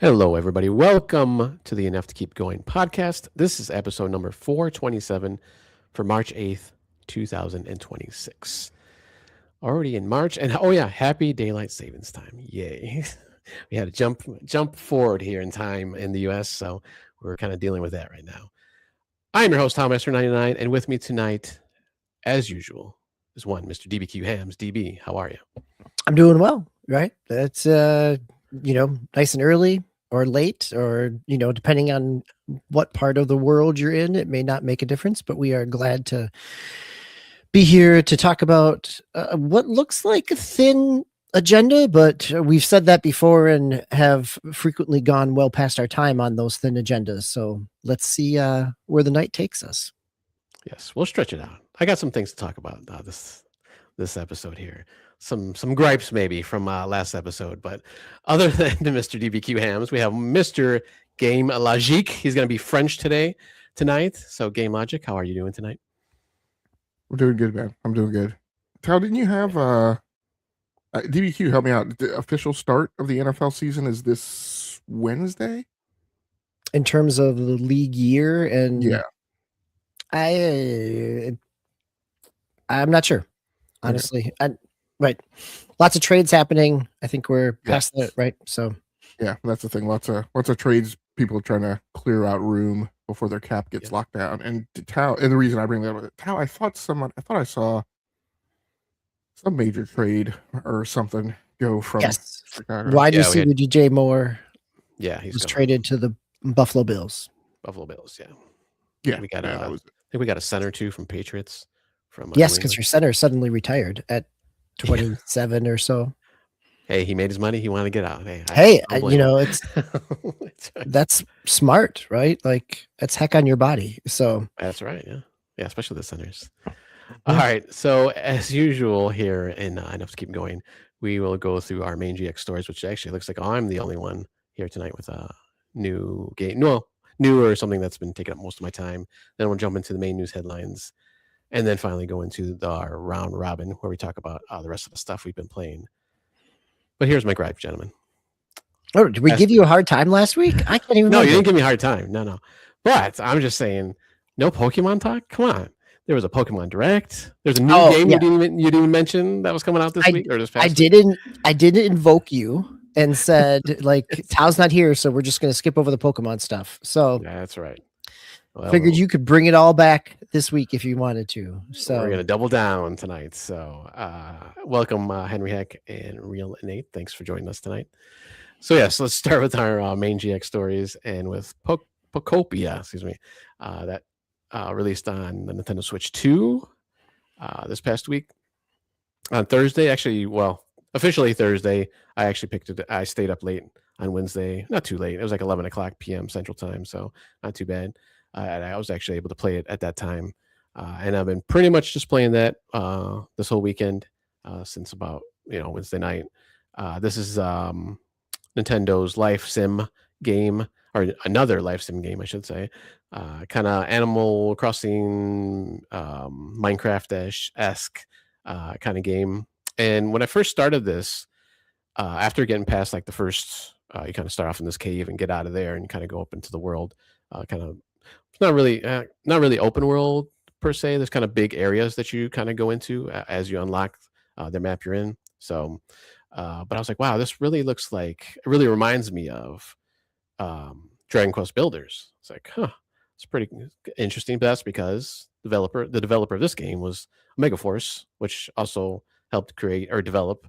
Hello, everybody. Welcome to the Enough to Keep Going podcast. This is episode number 427 for March 8th, 2026. Already in March. And oh, yeah, happy daylight savings time. Yay. We had to jump forward here in time in the US. So we're kind of dealing with that right now. I'm your host, Tom Esther99. And with me tonight, as usual, is one Mr. DBQ Hams. DB, how are you? I'm doing well, right? That's nice and early or late, or depending on what part of the world you're in, it may not make a difference. But we are glad to be here to talk about what looks like a thin agenda, but we've said that before and have frequently gone well past our time on those thin agendas. So let's see where the night takes us. Yes, we'll stretch it out. I got some things to talk about this episode here. Some gripes maybe from last episode, but other than Mr. DBQ Hams, we have Mr. Game Logique. He's going to be French tonight. So Game Logic, how are you doing tonight? I'm doing good, man. I'm doing good. Tal, didn't you have DBQ? Help me out. The official start of the NFL season is this Wednesday. In terms of the league year, and Yeah, I'm not sure, honestly. Right, lots of trades happening. I think we're past that, right? So yeah, that's the thing. Lots of trades. People trying to clear out room before their cap gets locked down. And Tal, and the reason I bring that up, Tal, I thought I saw some major trade or something go from Chicago. Wide receiver DJ Moore. Yeah, was traded to the Buffalo Bills. Buffalo Bills, yeah. Yeah, we got I think we got a center too from Patriots. Yes, because your center suddenly retired at 27 or so. Hey, he made his money. He wanted to get out. It's that's smart, right? Like that's heck on your body. So that's right. Yeah, especially the centers. All right. So as usual here in Enough to Keep Going, we will go through our main GX stories, which actually looks like I'm the only one here tonight with a new game. No, new or something that's been taking up most of my time. Then we'll jump into the main news headlines. And then finally go into our round robin where we talk about the rest of the stuff we've been playing. But here's my gripe, gentlemen. Oh, did we give you a hard time last week? I can't even. No, you didn't give me a hard time. No. But I'm just saying, no Pokemon talk. Come on. There was a Pokemon Direct. There's a new game you didn't even mention that was coming out this week or this past week. I didn't invoke you and said like Tao's not here, so we're just going to skip over the Pokemon stuff. So yeah, that's right. Well, figured you could bring it all back this week if you wanted to. So we're going to double down tonight. So welcome, Henry Heck and Real Nate. Thanks for joining us tonight. So yes, let's start with our main GX stories and with Pokopia, that released on the Nintendo Switch 2 this past week on Thursday. Actually, well, officially Thursday. I actually picked it. I stayed up late on Wednesday. Not too late. It was like 11 o'clock p.m. Central Time, so not too bad. I was actually able to play it at that time. And I've been pretty much just playing that this whole weekend since about, Wednesday night. This is Nintendo's Life Sim game, or another Life Sim game, I should say. Kind of Animal Crossing, Minecraft-esque kind of game. And when I first started this, after getting past like the first, you kind of start off in this cave and get out of there and kind of go up into the world, kind of. It's not really open world per se. There's kind of big areas that you kind of go into as you unlock the map you're in. So, but I was like, wow, this really looks like, it really reminds me of Dragon Quest Builders. It's like, it's pretty interesting. But that's because the developer of this game was Megaforce, which also helped create or develop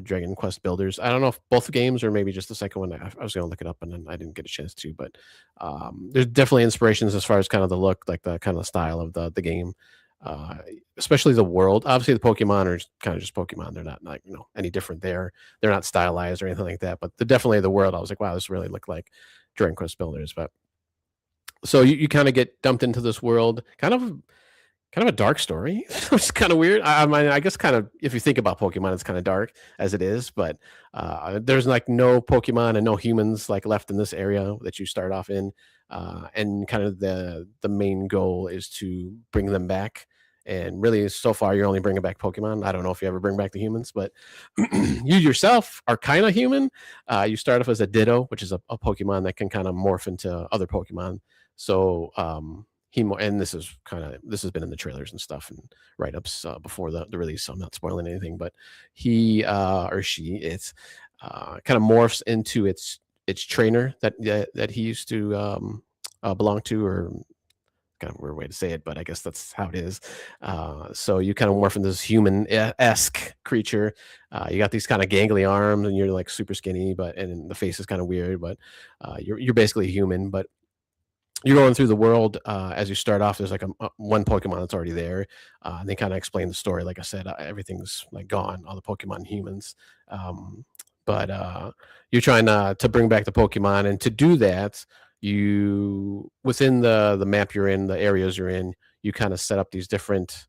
Dragon Quest Builders. I don't know if both games or maybe just the second one. I was going to look it up and then I didn't get a chance to, but there's definitely inspirations as far as kind of the look, like the kind of style of the game, especially the world. Obviously the Pokemon are kind of just Pokemon. They're not like, any different there. They're not stylized or anything like that, but definitely the world, I was like, wow, this really looked like Dragon Quest Builders. But so you kind of get dumped into this world, kind of a dark story, which is kind of weird. I mean, I guess kind of if you think about Pokemon, it's kind of dark as it is, but there's like no Pokemon and no humans like left in this area that you start off in, and kind of the main goal is to bring them back And really, so far, you're only bringing back Pokemon. I don't know if you ever bring back the humans, but you yourself are kind of human. You start off as a Ditto, which is a Pokemon that can kind of morph into other Pokemon. So and this has been in the trailers and stuff and write-ups before the release, so I'm not spoiling anything. But he or she, it's kind of morphs into its trainer that he used to belong to, or kind of a weird way to say it, but I guess that's how it is. So you kind of morph into this human-esque creature. You got these kind of gangly arms, and you're like super skinny, and the face is kind of weird, but you're basically human. But you're going through the world. As you start off, there's like one Pokemon that's already there. And they kind of explain the story. Like I said, everything's like gone, all the Pokemon and humans. But you're trying to bring back the Pokemon, and to do that, you within the map you're in, the areas you're in, you kind of set up these different,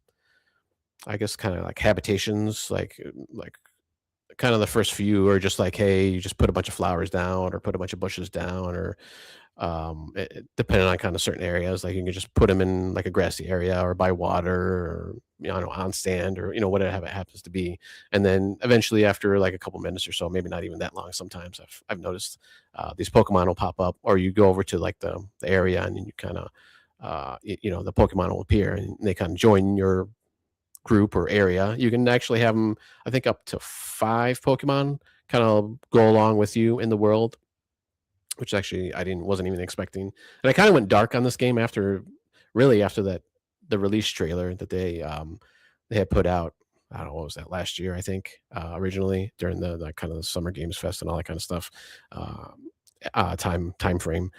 I guess, kind of like habitations, like kind of the first few are just like, hey, you just put a bunch of flowers down or put a bunch of bushes down, or depending on kind of certain areas, like you can just put them in like a grassy area or by water, or I don't know, on sand, or whatever it happens to be. And then eventually, after like a couple minutes or so, maybe not even that long, sometimes I've noticed these Pokemon will pop up, or you go over to like the area, and you kind of the Pokemon will appear, and they kind of join your group or area. You can actually have them, I think, up to 5 Pokemon kind of go along with you in the world, which actually I wasn't even expecting. And I kind of went dark on this game after that the release trailer that they had put out. I don't know, what was that, last year, I think, originally during the kind of the Summer Games Fest and all that kind of stuff. Time frame.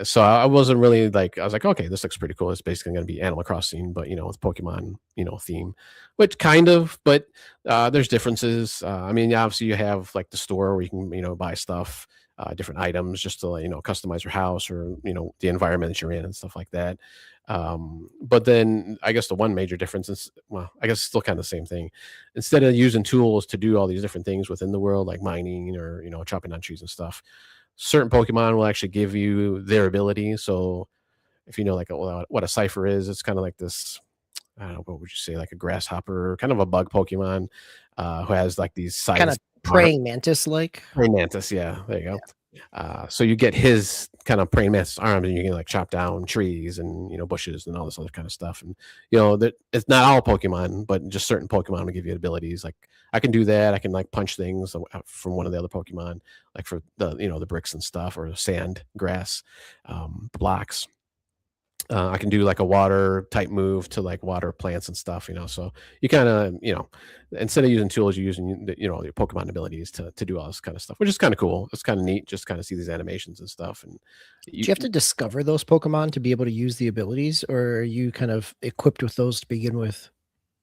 So I wasn't really like, I was like, okay, this looks pretty cool. It's basically going to be Animal Crossing, but with Pokemon, theme, which kind of, but there's differences. I mean, obviously you have like the store where you can, buy stuff, different items just to, customize your house, or, the environment that you're in and stuff like that. But then I guess the one major difference is, well, I guess it's still kind of the same thing. Instead of using tools to do all these different things within the world, like mining or, chopping down trees and stuff, certain Pokemon will actually give you their ability. So if you know like what a Cypher is, it's kind of like this, I don't know, what would you say, like a grasshopper, kind of a bug Pokemon, who has like these sides. Kind of praying mantis like. Praying mantis, yeah, there you go. So you get his kind of praying mantis arms, and you can like chop down trees and bushes and all this other kind of stuff. And that it's not all Pokemon, but just certain Pokemon will give you abilities. Like I can do that. I can like punch things from one of the other Pokemon, like for the the bricks and stuff, or sand, grass, blocks. I can do like a water type move to like water plants and stuff, so you kind of, instead of using tools, you're using, your Pokemon abilities to do all this kind of stuff, which is kind of cool. It's kind of neat, just kind of see these animations and stuff. And do you have to discover those Pokemon to be able to use the abilities, or are you kind of equipped with those to begin with?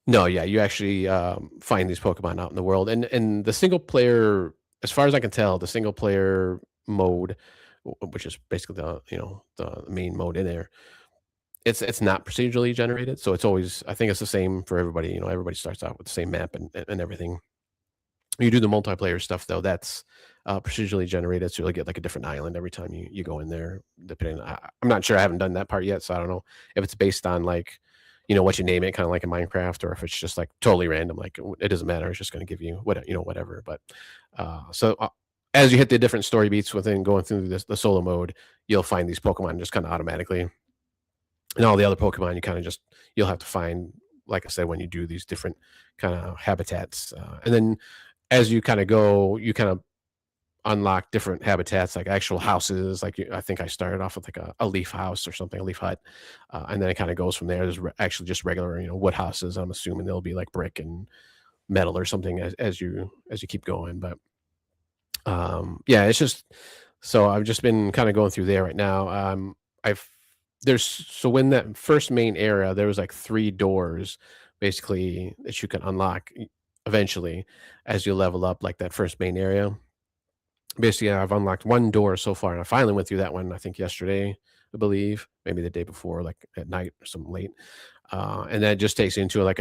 No, yeah, you actually find these Pokemon out in the world, and the single player, as far as I can tell, the single player mode, which is basically the main mode in there, it's not procedurally generated, so it's always, I think it's the same for everybody. Everybody starts out with the same map and everything. You do the multiplayer stuff though, that's procedurally generated, so you'll get like a different island every time you go in there. Depending, I'm not sure, I haven't done that part yet, so I don't know if it's based on like what you name it, kind of like in Minecraft, or if it's just like totally random, like it doesn't matter, it's just going to give you whatever. But as you hit the different story beats within going through the solo mode, you'll find these Pokemon just kind of automatically. And all the other Pokemon, you kind of you'll have to find, like I said, when you do these different kind of habitats. And then as you kind of go, you kind of unlock different habitats, like actual houses. Like I think I started off with like a leaf house or something, a leaf hut. And then it kind of goes from there. There's actually just regular, wood houses. I'm assuming they'll be like brick and metal or something as you keep going. But yeah, it's just, so I've just been kind of going through there right now. So in that first main area, there was like 3 doors basically that you can unlock eventually as you level up, like that first main area. Basically, I've unlocked 1 door so far, and I finally went through that one, I think yesterday, I believe, maybe the day before, like at night or something late. And that just takes you into like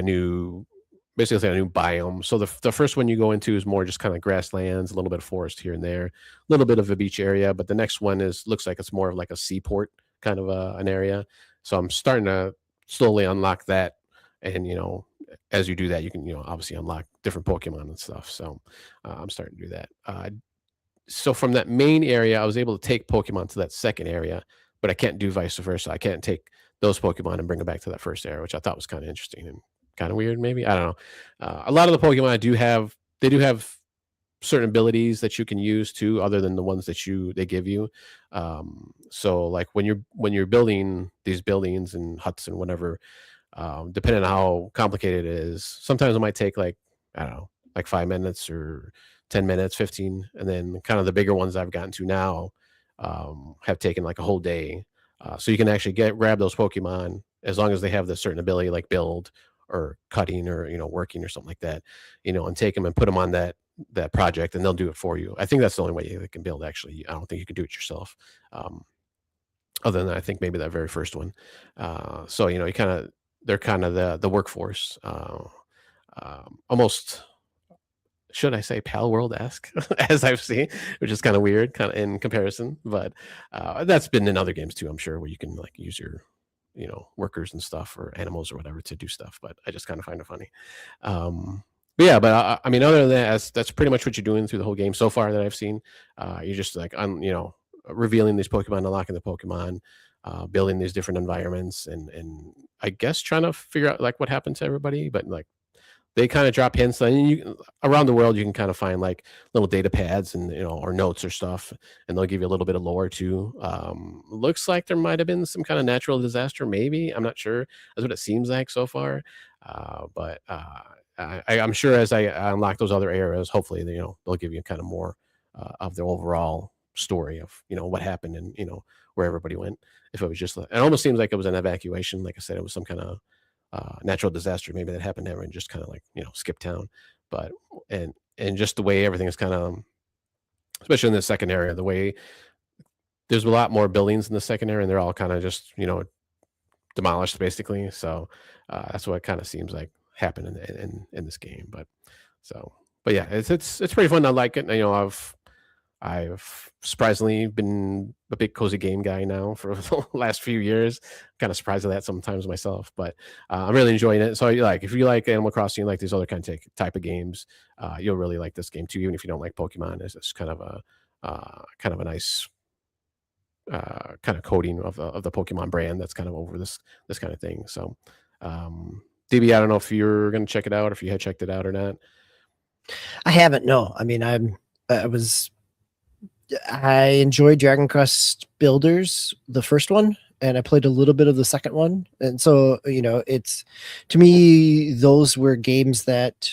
basically a new biome. So the first one you go into is more just kind of grasslands, a little bit of forest here and there, a little bit of a beach area. But the next one looks like it's more of like a seaport kind of an area. So I'm starting to slowly unlock that and as you do that, you can obviously unlock different Pokemon and stuff. So I'm starting to do that. So from that main area, I was able to take Pokemon to that second area, but I can't do vice versa. I can't take those Pokemon and bring them back to that first area, which I thought was kind of interesting and kind of weird. Maybe I don't know. A lot of the Pokemon they do have certain abilities that you can use too, other than the ones that they give you. So like when you're building these buildings and huts and whatever, depending on how complicated it is, sometimes it might take like, I don't know, like 5 minutes or 10 minutes, 15. And then kind of the bigger ones I've gotten to now have taken like a whole day. So you can actually grab those Pokemon as long as they have the certain ability like build or cutting or working or something like that, and take them and put them on that project, and they'll do it for you. I think that's the only way they can build. Actually, I don't think you can do it yourself. Other than I think maybe that very first one. So they're kind of the workforce, almost, should I say, Pal World-esque, as I've seen, which is kind of weird, kind of in comparison. But that's been in other games too, I'm sure, where you can like use your workers and stuff or animals or whatever to do stuff. But I just kind of find it funny. But yeah, but I mean, other than that, that's pretty much what you're doing through the whole game so far that I've seen. You're just like revealing these Pokemon, unlocking the Pokemon, building these different environments, and I guess trying to figure out like what happened to everybody. But like they kind of drop hints, and around the world you can kind of find like little data pads and or notes or stuff, and they'll give you a little bit of lore too. Looks like there might have been some kind of natural disaster, maybe. I'm not sure. That's what it seems like so far. But I'm sure as I unlock those other areas, hopefully they'll give you kind of more of the overall story of what happened and where everybody went. If it was just, it almost seems like it was an evacuation. Like I said, it was some kind of natural disaster maybe that happened there and just kind of like skip town. But and just the way everything is kind of, especially in the second area, the way there's a lot more buildings in the second area and they're all kind of just demolished basically. So that's what it kind of seems like happened in this game. But yeah, it's pretty fun. I like it. I've surprisingly been a big cozy game guy now for the last few years. Kind of surprised at that sometimes myself, but I'm really enjoying it. So if you like Animal Crossing, like these other type of games, you'll really like this game too. Even if you don't like Pokemon, it's kind of a nice kind of coding of the Pokemon brand that's kind of over this kind of thing. So, DB, I don't know if you're going to check it out, or if you had checked it out or not. I haven't. No, I mean, I enjoyed Dragon Quest Builders, the first one, and I played a little bit of the second one. And so, it's, to me, those were games that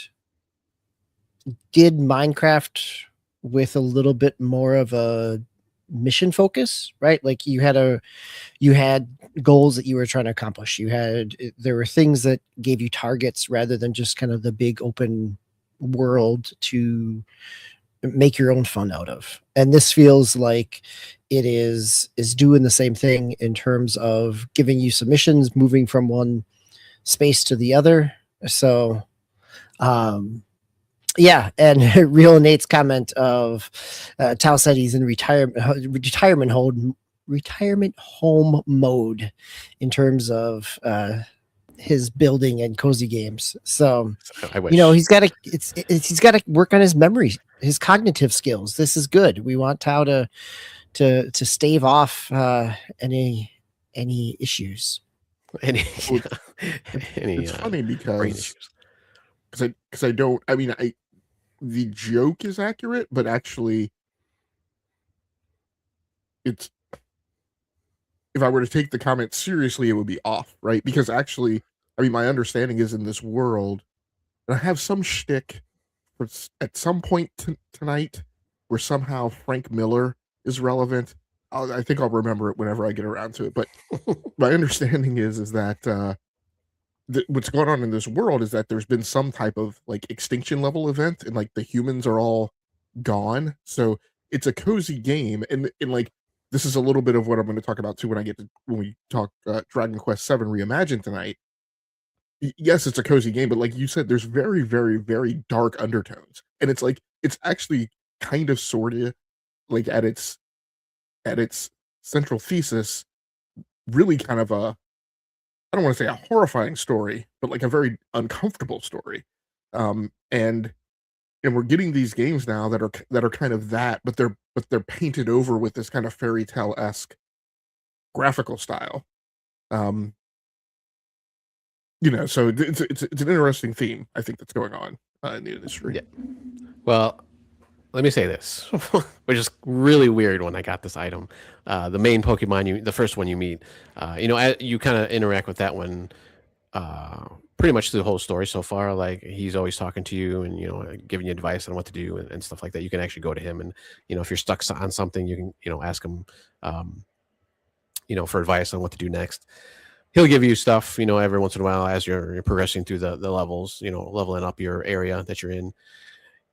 did Minecraft with a little bit more of a mission focus, right? Like you had goals that you were trying to accomplish. There were things that gave you targets rather than just kind of the big open world to make your own fun out of. And this feels like it is doing the same thing in terms of giving you submissions, moving from one space to the other. So yeah, and Real Nate's comment of Tal said he's in retirement home mode in terms of his building and cozy games. So I wish. he's got to work on his memory, his cognitive skills. This is good. We want Tao to stave off any issues. It's funny because I don't. I mean, the joke is accurate, but actually, it's, if I were to take the comment seriously, it would be off, right? Because actually, I mean, my understanding is in this world, and I have some shtick at some point tonight where somehow Frank Miller is relevant. I think I'll remember it whenever I get around to it. But my understanding is that what's going on in this world is that there's been some type of like extinction level event, and like the humans are all gone. So it's a cozy game, and like this is a little bit of what I'm going to talk about too when we talk Dragon Quest VII Reimagined tonight. Yes, it's a cozy game, but like you said, there's very, very, very dark undertones, and it's like it's actually kind of sorta like at its central thesis, really kind of I don't want to say a horrifying story, but like a very uncomfortable story. And we're getting these games now that are kind of that, but they're painted over with this kind of fairy tale-esque graphical style. Um, so it's an interesting theme, I think, that's going on in the industry. Yeah. Well, let me say this, which is really weird when I got this item. The main Pokemon, the first one you meet, you kind of interact with that one pretty much through the whole story so far. Like, he's always talking to you and giving you advice on what to do and stuff like that. You can actually go to him and if you're stuck on something, you can ask him for advice on what to do next. He'll give you stuff every once in a while as you're progressing through the levels, leveling up your area that you're in.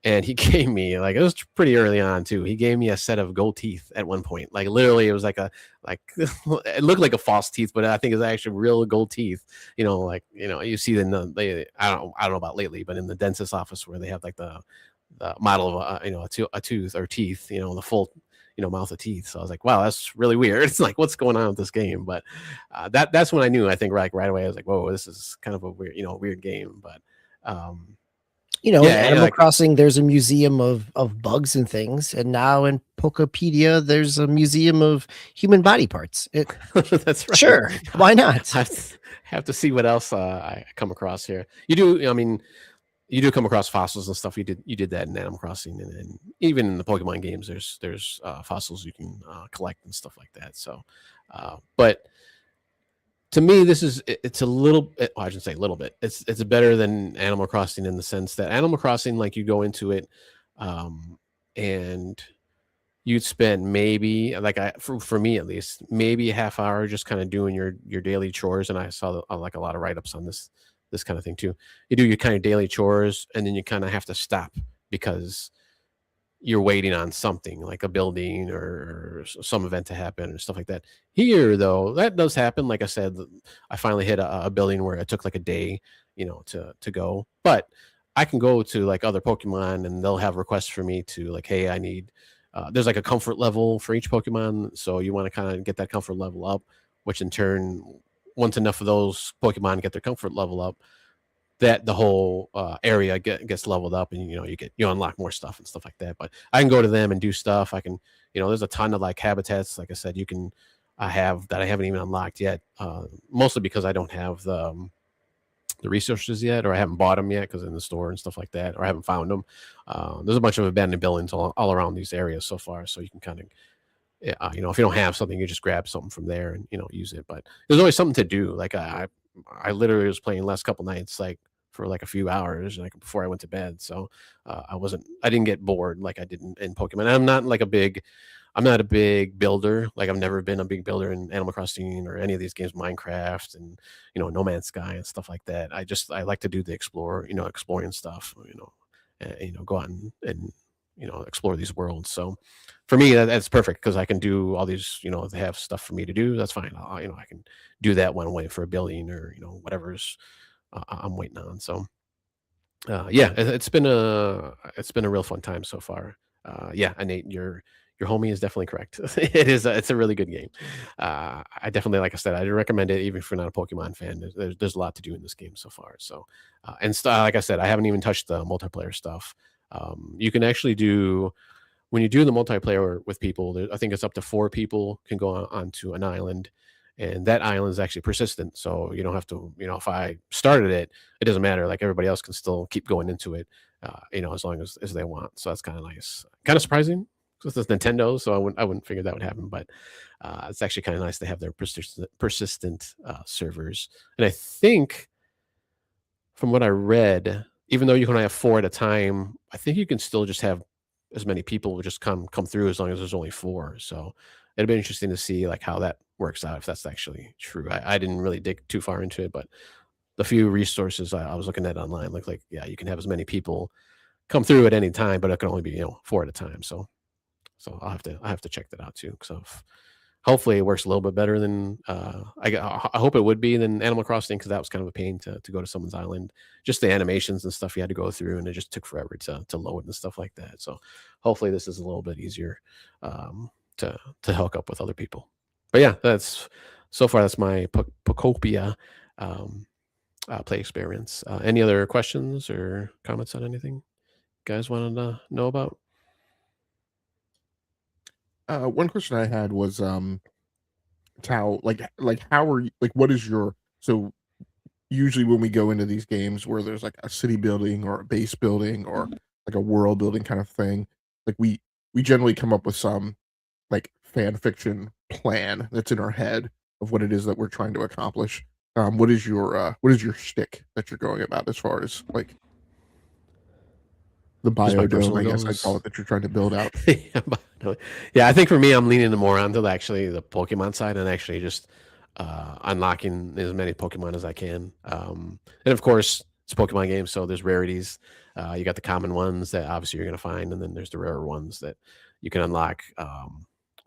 And he gave me, like, it was pretty early on too, he gave me a set of gold teeth at one point. Like, literally, it was like it looked like a false teeth, but I think it's actually real gold teeth. You see I don't know about lately, but in the dentist's office where they have like the model of a tooth or teeth, the full mouth of teeth. So I was like, wow, that's really weird. It's like, what's going on with this game? But that's when I knew, I think, right away, I was like, whoa, this is kind of a weird game. But in Animal Crossing, there's a museum of bugs and things, and now in Pokopia, there's a museum of human body parts. That's right. Sure, why not? I have to see what else I come across here. You do, you do come across fossils and stuff. You did that in Animal Crossing, and even in the Pokemon games, there's fossils you can collect and stuff like that. So, but to me, it's a little. I shouldn't say a little bit. It's better than Animal Crossing in the sense that Animal Crossing, like, you go into it, and you'd spend maybe, like, for me at least, maybe a half hour just kind of doing your daily chores. And I saw like a lot of write-ups on this kind of thing too. You do your kind of daily chores, and then you kind of have to stop because you're waiting on something like a building or some event to happen or stuff like that. Here, though, that does happen. Like I said, I finally hit a building where it took like a day, to go. But I can go to like other Pokemon, and they'll have requests for me to, like, hey, I need. There's like a comfort level for each Pokemon, so you want to kind of get that comfort level up, which in turn, once enough of those Pokemon get their comfort level up, that the whole area gets leveled up, and you unlock more stuff and stuff like that. But I can go to them and do stuff. I can, there's a ton of like habitats, like I said, I have that I haven't even unlocked yet, mostly because I don't have the resources yet, or I haven't bought them yet because in the store and stuff like that, or I haven't found them. There's a bunch of abandoned buildings all around these areas so far, so you can kind of, if you don't have something, you just grab something from there and use it. But there's always something to do. Like, I literally was playing last couple nights, like, for like a few hours, like, before I went to bed. So I didn't get bored like I did in Pokemon. I'm not a big builder. Like, I've never been a big builder in Animal Crossing or any of these games, Minecraft and No Man's Sky and stuff like that. I like to do the exploring stuff, and go out and explore these worlds. So for me, that's perfect because I can do all these, they have stuff for me to do. That's fine. I can do that when I'm waiting for a building or whatever's I'm waiting on. So yeah, it's been a real fun time so far. Yeah, Nate, your homie is definitely correct. It's a really good game. I definitely, like I said, I'd recommend it even if you're not a Pokemon fan. There's a lot to do in this game so far. So like I said, I haven't even touched the multiplayer stuff. You can actually do, when you do the multiplayer with people, I think it's up to 4 people can go onto an island, and that island is actually persistent. So you don't have to, if I started it, it doesn't matter. Like, everybody else can still keep going into it, as long as they want. So that's kind of nice, kind of surprising because it's Nintendo. So I wouldn't figure that would happen, but it's actually kind of nice to have their persistent servers. And I think, from what I read, even though you can only have 4 at a time, I think you can still just have as many people just come through as long as there's only 4. So it'd be interesting to see like how that works out, if that's actually true. I didn't really dig too far into it, but the few resources I was looking at online looked like, yeah, you can have as many people come through at any time, but it can only be 4 at a time. So I'll have to check that out too. So hopefully it works a little bit better than I hope it would be than Animal Crossing, because that was kind of a pain to go to someone's island. Just the animations and stuff you had to go through, and it just took forever to load and stuff like that. So hopefully this is a little bit easier to hook up with other people. But yeah, that's my Pokopia play experience. Any other questions or comments on anything you guys wanted to know about? One question I had was Tao, like how are you, like what is your, so usually when we go into these games where there's like a city building or a base building or like a world building kind of thing, like we generally come up with some like fan fiction plan that's in our head of what it is that we're trying to accomplish. What is your shtick that you're going about as far as like the Just my biodome, personal I guess I'd call goals. it, that you're trying to build out? Yeah, no, yeah, I think for me, I'm leaning more onto actually the Pokemon side and actually just unlocking as many Pokemon as I can. And of course, it's a Pokemon game, so there's rarities. You got the common ones that obviously you're going to find, and then there's the rarer ones that you can unlock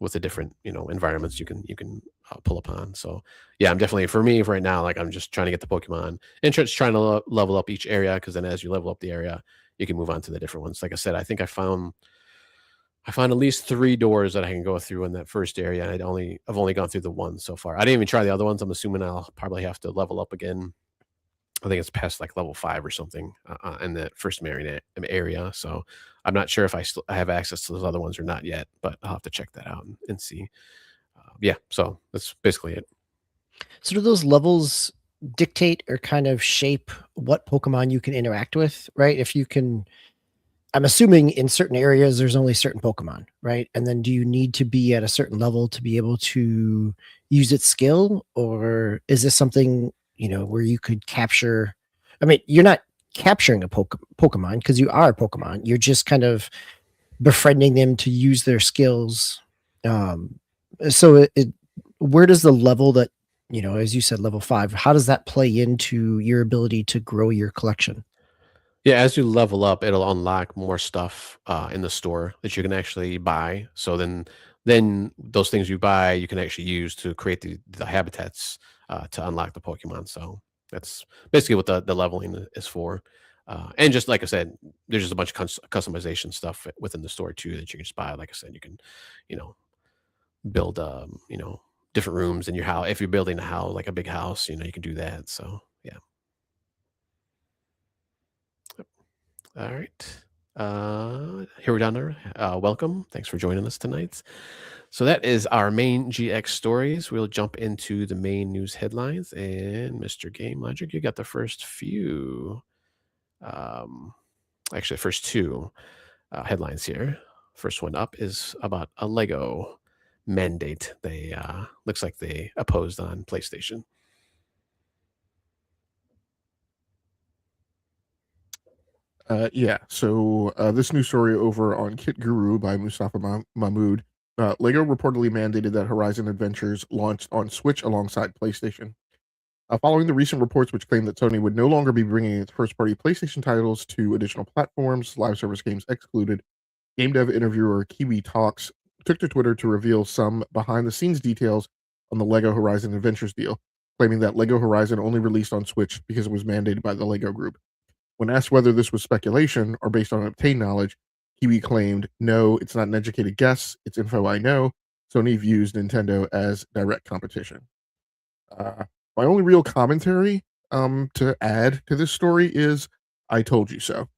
with the different environments you can pull upon. So yeah, I'm definitely, for me right now, like I'm just trying to get the Pokemon and just trying to level up each area, because then as you level up the area, you can move on to the different ones. Like I said, I think I found at least 3 doors that I can go through in that first area, and I've only gone through the one so far. I didn't even try the other ones. I'm assuming I'll probably have to level up again. I think it's past like level 5 or something in that first marionette area. So I'm not sure if I have access to those other ones or not yet, but I'll have to check that out and see. Yeah, so that's basically it. So do those levels dictate or kind of shape what Pokemon you can interact with, right? If you can, I'm assuming in certain areas there's only certain Pokemon, right? And then do you need to be at a certain level to be able to use its skill? Or is this something, where you could capture? I mean, you're not capturing a Pokemon because you are a Pokemon. You're just kind of befriending them to use their skills. Um, so where does the level that, as you said, level 5, how does that play into your ability to grow your collection? Yeah, as you level up, it'll unlock more stuff in the store that you can actually buy. So then those things you buy, you can actually use to create the habitats to unlock the Pokemon. So that's basically what the leveling is for. And just like I said, there's just a bunch of customization stuff within the store too that you can just buy. Like I said, you can, you know, build different rooms in your house. If you're building a house, like a big house, you can do that. So yeah. All right. Here we're down there. Welcome. Thanks for joining us tonight. So that is our main GX stories. We'll jump into the main news headlines. And Mr. Game Logic, you got the first few, um, actually, first two headlines here. First one up is about a Lego mandate. They looks like they opposed on PlayStation. Yeah. So this news story over on Kit Guru by Mustafa Mahmood. Lego reportedly mandated that Horizon Adventures launched on Switch alongside PlayStation. Following the recent reports which claimed that Sony would no longer be bringing its first-party PlayStation titles to additional platforms, live service games excluded, game dev interviewer Kiwi Talks took to Twitter to reveal some behind-the-scenes details on the Lego Horizon Adventures deal, claiming that Lego Horizon only released on Switch because it was mandated by the Lego Group. When asked whether this was speculation or based on obtained knowledge, Kiwi claimed, "No, it's not an educated guess. It's info I know. Sony views Nintendo as direct competition." Uh, my only real commentary to add to this story is, I told you so.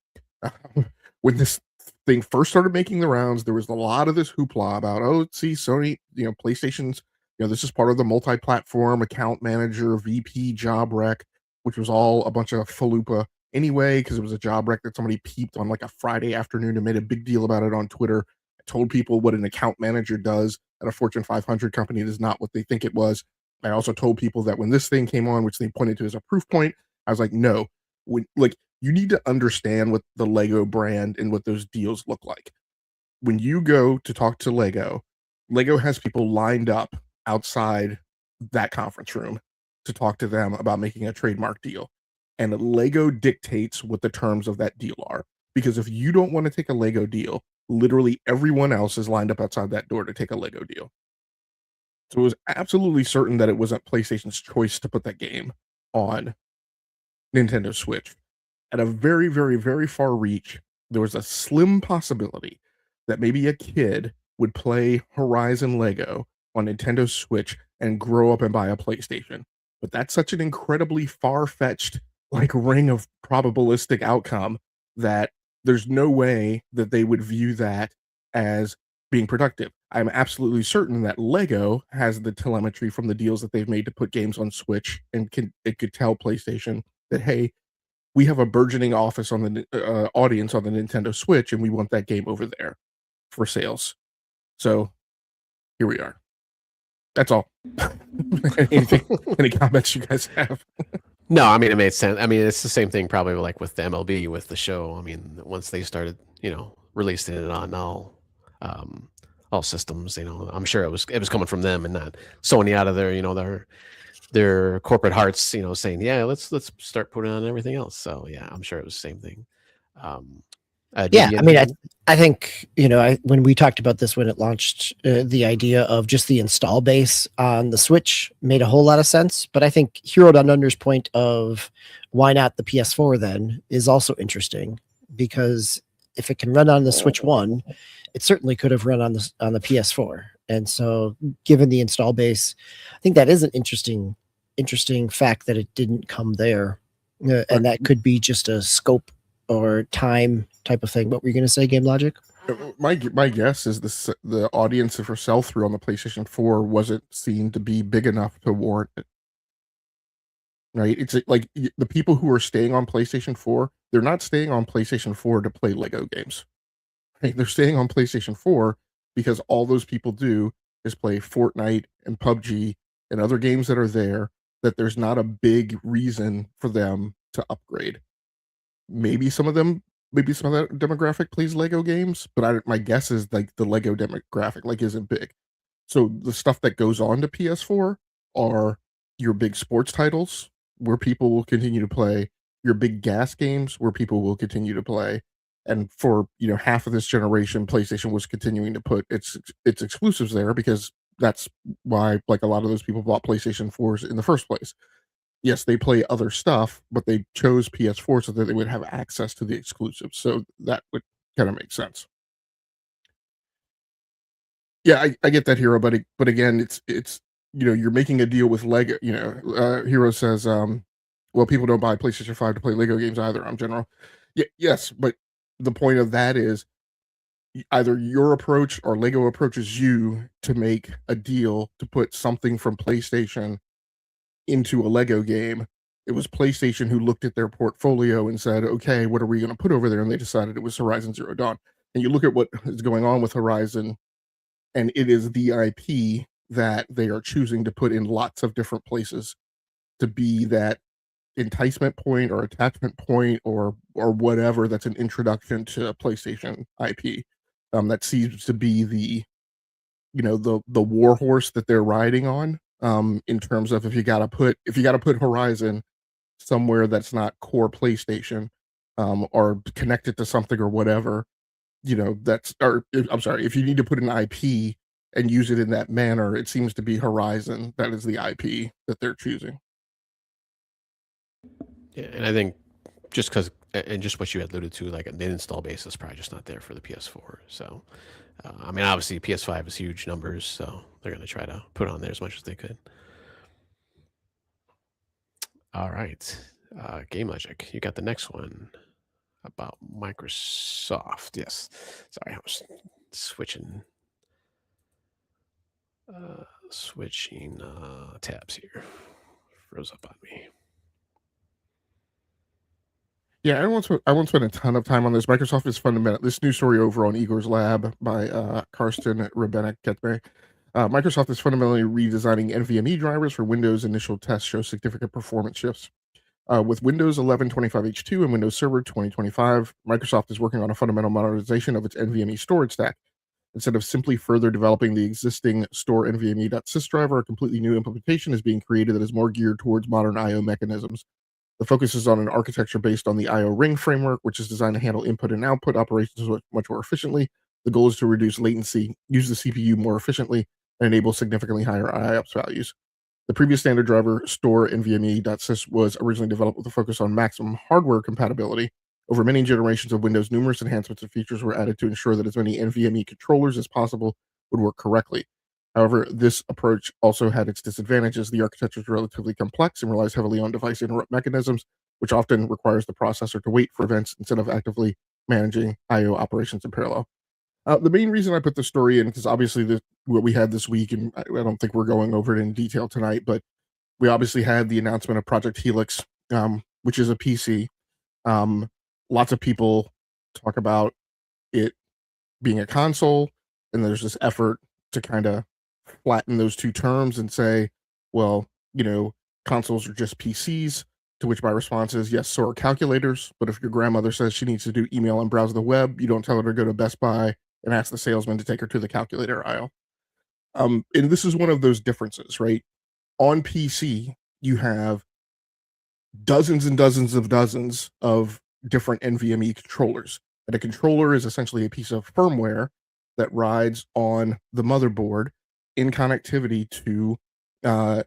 When this thing first started making the rounds, there was a lot of this hoopla about, oh, see, Sony, PlayStation's, this is part of the multi-platform account manager VP job rec, which was all a bunch of falupa anyway, because it was a job rec that somebody peeped on like a Friday afternoon and made a big deal about it on Twitter. Told people what an account manager does at a Fortune 500 company. It is not what they think it was. I also told people that when this thing came on, which they pointed to as a proof point, I was like, no, you need to understand what the Lego brand and what those deals look like. When you go to talk to Lego, Lego has people lined up outside that conference room to talk to them about making a trademark deal. And Lego dictates what the terms of that deal are. Because if you don't want to take a Lego deal, literally everyone else is lined up outside that door to take a Lego deal. So it was absolutely certain that it wasn't PlayStation's choice to put that game on Nintendo Switch. At a very, very, very far reach, there was a slim possibility that maybe a kid would play Horizon Lego on Nintendo Switch and grow up and buy a PlayStation. but that's such an incredibly far-fetched like ring of probabilistic outcome that there's no way that they would view that as being productive. I'm absolutely certain that Lego has the telemetry from the deals that they've made to put games on Switch, and it could tell PlayStation that, hey, we have a burgeoning office on the audience on the Nintendo Switch, and we want that game over there for sales. So here we are. That's all. Any comments you guys have? No, I mean, it made sense. I mean, it's the same thing probably like with the MLB, with the show. I mean, once they started, releasing it on all systems, I'm sure it was coming from them and not Sony out of their corporate hearts, saying, yeah, let's start putting on everything else. So yeah, I'm sure it was the same thing. Yeah, I mean, I think, when we talked about this when it launched, the idea of just the install base on the Switch made a whole lot of sense. But I think Hero Down Under's point of why not the PS4 then is also interesting, because if it can run on the Switch 1, it certainly could have run on the PS4. And so given the install base, I think that is an interesting fact that it didn't come there. And that could be just a scope or time type of thing. What were you going to say, Game Logic? My guess is the audience for sell-through on the PlayStation 4 wasn't seen to be big enough to warrant it. Right? It's like the people who are staying on PlayStation 4, they're not staying on PlayStation 4 to play Lego games. Right? They're staying on PlayStation 4 because all those people do is play Fortnite and PUBG and other games that are there, that there's not a big reason for them to upgrade. Maybe some of that demographic plays Lego games, but my guess is like the Lego demographic isn't big. So the stuff that goes on to PS4 are your big sports titles where people will continue to play, your big gas games where people will continue to play. And for half of this generation, PlayStation was continuing to put its exclusives there, because that's why like a lot of those people bought PlayStation 4s in the first place. Yes, they play other stuff, but they chose PS4 so that they would have access to the exclusives. So that would kind of make sense. Yeah, I get that, Hero, but again, it's you're making a deal with Lego. Hero says, well, people don't buy PlayStation 5 to play Lego games either. On general, yes, but the point of that is either your approach or Lego approaches you to make a deal to put something from PlayStation into a Lego game. It was PlayStation who looked at their portfolio and said, okay, what are we going to put over there? And they decided it was Horizon Zero Dawn. And you look at what is going on with Horizon, and it is the IP that they are choosing to put in lots of different places to be that enticement point or attachment point or whatever, that's an introduction to a PlayStation IP. That seems to be the war horse that they're riding on. In terms of if you gotta put Horizon somewhere that's not core PlayStation, or connect it to something or whatever, if you need to put an IP and use it in that manner, it seems to be Horizon that is the IP that they're choosing. Yeah, and I think just because, and just what you had alluded to, like the install base is probably just not there for the PS4. So, I mean, obviously PS5 is huge numbers, so they're going to try to put on there as much as they could. All right, Game Logic, you got the next one about Microsoft. Yes, sorry, I was switching tabs here. Froze up on me. Yeah, I won't spend a ton of time on this. Microsoft is fundamental. This news story over on Igor's Lab by Karsten Rebenek-Ketme. Microsoft is fundamentally redesigning NVMe drivers for Windows. Initial tests show significant performance shifts. With Windows 11 25H2 and Windows Server 2025, Microsoft is working on a fundamental modernization of its NVMe storage stack. Instead of simply further developing the existing store NVMe.sys driver, a completely new implementation is being created that is more geared towards modern I/O mechanisms. The focus is on an architecture based on the I/O ring framework, which is designed to handle input and output operations much more efficiently. The goal is to reduce latency, use the CPU more efficiently, and enable significantly higher IOPS values. The previous standard driver, store NVMe.sys, was originally developed with a focus on maximum hardware compatibility. Over many generations of Windows, numerous enhancements and features were added to ensure that as many NVMe controllers as possible would work correctly. However, this approach also had its disadvantages. The architecture is relatively complex and relies heavily on device interrupt mechanisms, which often requires the processor to wait for events instead of actively managing I/O operations in parallel. The main reason I put the story in, because obviously what we had this week, and I don't think we're going over it in detail tonight, but we obviously had the announcement of Project Helix, which is a PC. Lots of people talk about it being a console, and there's this effort to kind of flatten those two terms and say, well, consoles are just PCs. To which my response is, yes, so are calculators. But if your grandmother says she needs to do email and browse the web, you don't tell her to go to Best Buy and ask the salesman to take her to the calculator aisle. And this is one of those differences, right? On PC, you have dozens and dozens of different NVMe controllers. And a controller is essentially a piece of firmware that rides on the motherboard in connectivity to the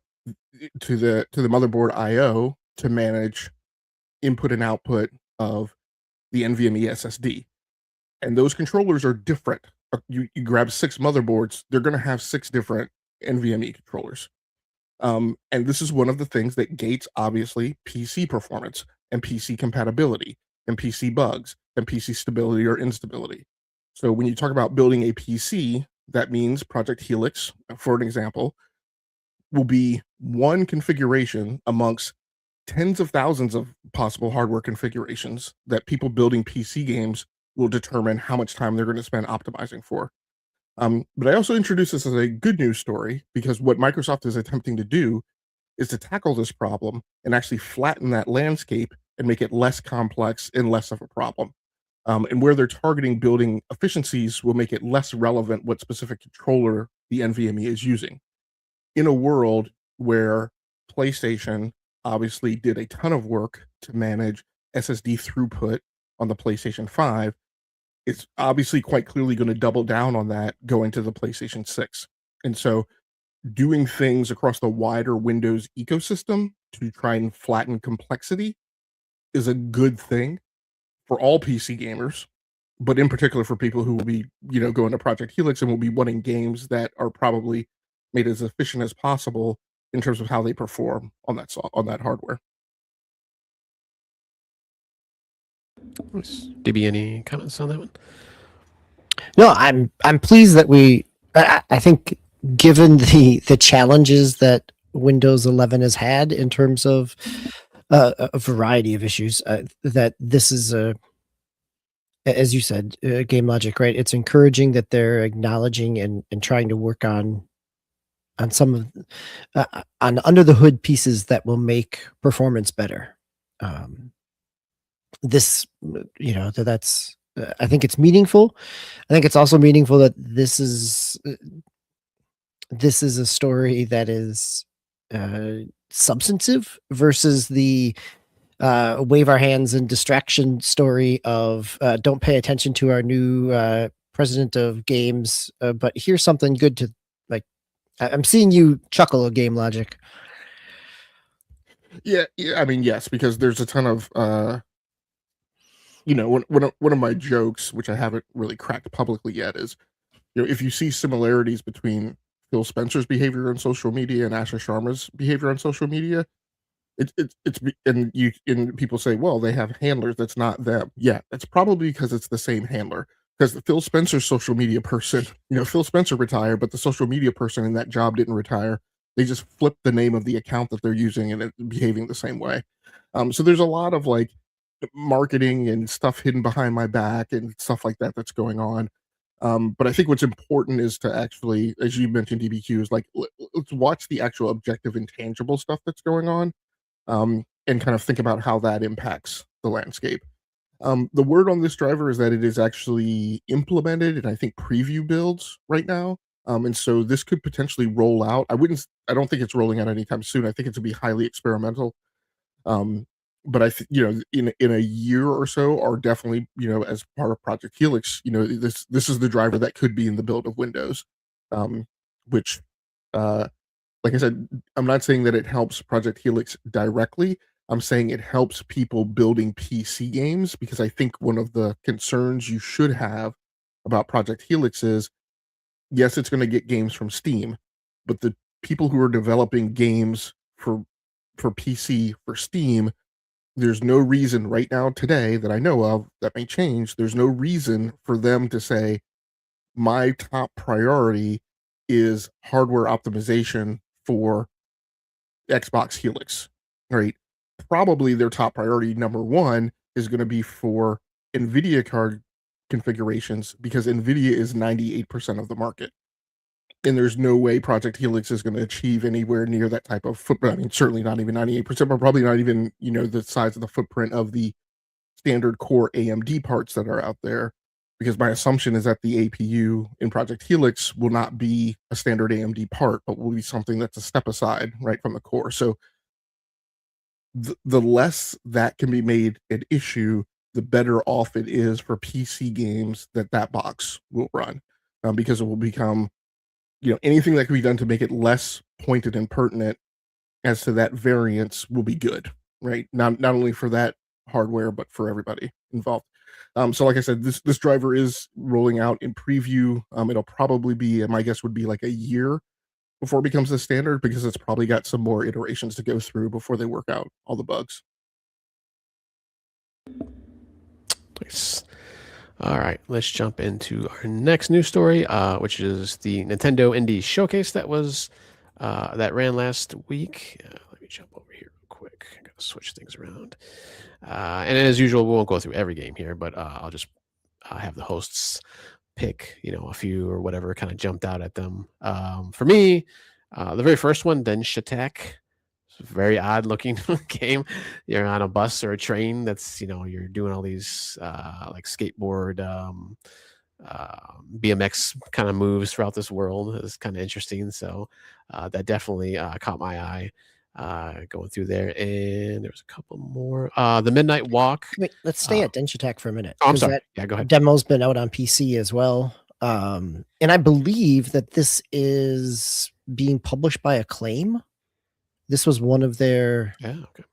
motherboard I/O to manage input and output of the NVMe SSD. And those controllers are different. You grab 6 motherboards, they're going to have 6 different NVMe controllers. And this is one of the things that gates, obviously, PC performance and PC compatibility and PC bugs and PC stability or instability. So when you talk about building a PC, that means Project Helix, for an example, will be one configuration amongst tens of thousands of possible hardware configurations that people building PC games will determine how much time they're going to spend optimizing for. But I also introduce this as a good news story because what Microsoft is attempting to do is to tackle this problem and actually flatten that landscape and make it less complex and less of a problem. And where they're targeting building efficiencies will make it less relevant what specific controller the NVMe is using. In a world where PlayStation obviously did a ton of work to manage SSD throughput on the PlayStation 5, it's obviously quite clearly going to double down on that going to the PlayStation 6. And so doing things across the wider Windows ecosystem to try and flatten complexity is a good thing for all PC gamers, but in particular for people who will be, going to Project Helix and will be wanting games that are probably made as efficient as possible in terms of how they perform on that hardware. DB, any comments on that one? No, I'm pleased that I think given the challenges that Windows 11 has had in terms of a variety of issues, that this is as you said, Game Logic, right? It's encouraging that they're acknowledging and trying to work on some of on under the hood pieces that will make performance better. That's I think it's meaningful. I think it's also meaningful that this is a story that is substantive versus the wave our hands and distraction story of don't pay attention to our new president of games, but here's something good to like. I'm seeing you chuckle at Game Logic. Yeah, I mean, yes, because there's a ton of one of my jokes, which I haven't really cracked publicly yet, is if you see similarities between Phil Spencer's behavior on social media and Asha Sharma's behavior on social media, and people say, well, they have handlers. That's not them. Yeah, that's probably because it's the same handler. Because the Phil Spencer social media person, Phil Spencer retired, but the social media person in that job didn't retire. They just flipped the name of the account that they're using and it's behaving the same way. So there's a lot of like marketing and stuff hidden behind my back and stuff like that that's going on. But I think what's important is to actually, as you mentioned, DBQ, is like let's watch the actual objective and tangible stuff that's going on, and kind of think about how that impacts the landscape. The word on this driver is that it is actually implemented and I think preview builds right now. And so this could potentially roll out. I don't think it's rolling out anytime soon. I think it's going to be highly experimental. But I think, in a year or so, or definitely, as part of Project Helix, this is the driver that could be in the build of Windows, which, like I said, I'm not saying that it helps Project Helix directly. I'm saying it helps people building PC games, because I think one of the concerns you should have about Project Helix is yes, it's going to get games from Steam, but the people who are developing games for PC for Steam, there's no reason right now today that I know of, that may change. There's no reason for them to say my top priority is hardware optimization for Xbox Helix, right? Probably their top priority number one is going to be for NVIDIA card configurations, because NVIDIA is 98% of the market. And there's no way Project Helix is going to achieve anywhere near that type of footprint. I mean, certainly not even 98%, but probably not even, the size of the footprint of the standard core AMD parts that are out there. Because my assumption is that the APU in Project Helix will not be a standard AMD part, but will be something that's a step aside, right, from the core. So the less that can be made an issue, the better off it is for PC games that box will run, because it will become, anything that can be done to make it less pointed and pertinent as to that variance will be good, right? Not only for that hardware, but for everybody involved. So like I said, this driver is rolling out in preview. It'll probably be, my guess would be like a year before it becomes the standard, because it's probably got some more iterations to go through before they work out all the bugs. Nice. All right, let's jump into our next news story, which is the Nintendo Indie Showcase that ran last week. Let me jump over here real quick. I gotta switch things around. And as usual, we won't go through every game here, but I'll just have the hosts pick, a few or whatever kind of jumped out at them. For me, the very first one, Dench Attack. It's a very odd looking game. You're on a bus or a train that's, you're doing all these like skateboard, BMX kind of moves throughout this world. It's kind of interesting. So that definitely caught my eye going through there. And there's a couple more. The Midnight Walk. Wait, let's stay at Dench Attack for a minute. Oh, I'm sorry. Yeah, go ahead. Demo's been out on PC as well. And I believe that this is being published by Acclaim. This was one of their. Yeah, okay.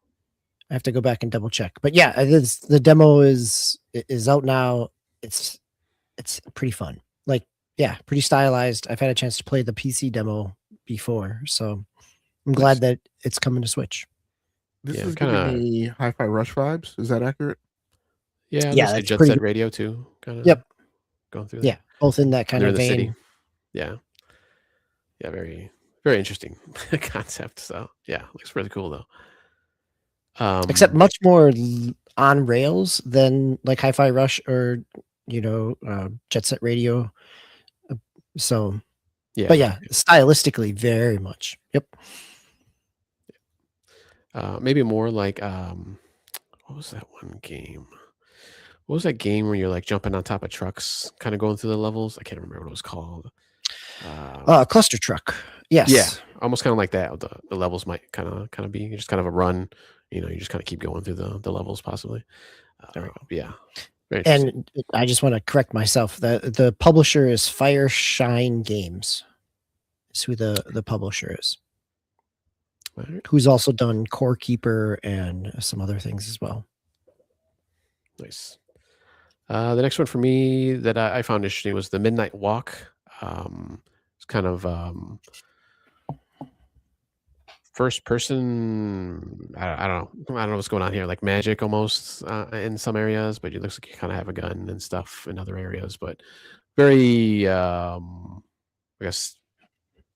I have to go back and double check. But yeah, the demo is out now. It's pretty fun. Like, yeah, pretty stylized. I've had a chance to play the PC demo before, so I'm glad that it's coming to Switch. This is giving me Hi-Fi Rush vibes. Is that accurate? Yeah, that's Jet Set Radio too. Kind of. Yep. Going through. Yeah, both in that kind of vein. City. Yeah. Yeah, very, very interesting concept. So yeah, looks really cool though. Except much more on rails than like Hi-Fi Rush or Jet Set Radio. So yeah, but yeah, stylistically very much. Yep. Maybe more like what was that one game? What was that game where you're like jumping on top of trucks, kind of going through the levels? I can't remember what it was called. Cluster Truck. Yes. Yeah, almost kind of like that. The levels might kind of be just kind of a run. You just kind of keep going through the levels, possibly. Yeah. And I just want to correct myself. The publisher is Fireshine Games. Is who the publisher is. Right. Who's also done Core Keeper and some other things as well. Nice. The next one for me that I found interesting was the Midnight Walk. It's kind of first person. I don't know what's going on here. Like magic almost in some areas, but it looks like you kind of have a gun and stuff in other areas. But very, I guess,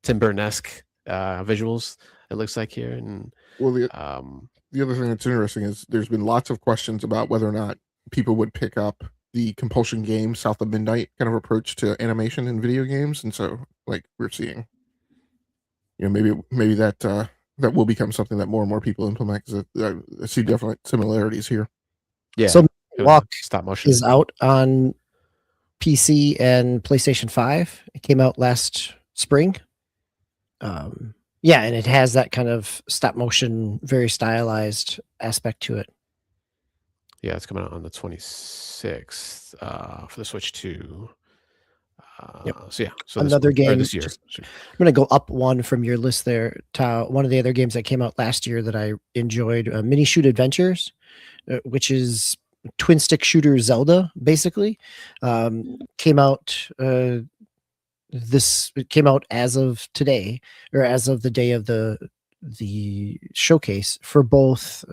Tim Burton-esque visuals. It looks like here. And well, the other thing that's interesting is there's been lots of questions about whether or not people would pick up the Compulsion Games South of Midnight kind of approach to animation in video games, and so like we're seeing, maybe that will become something that more and more people implement, because I see definite similarities here. Yeah. So Walk stop motion is out on PC and PlayStation 5. It came out last spring. Yeah, and it has that kind of stop motion, very stylized aspect to it. Yeah, it's coming out on the 26th for the Switch 2. Yep. So yeah, another game this year. I'm going to go up one from your list there, Tao. One of the other games that came out last year that I enjoyed, Mini Shoot Adventures, which is twin stick shooter Zelda, basically. Came out it came out as of today, or as of the day of the showcase for both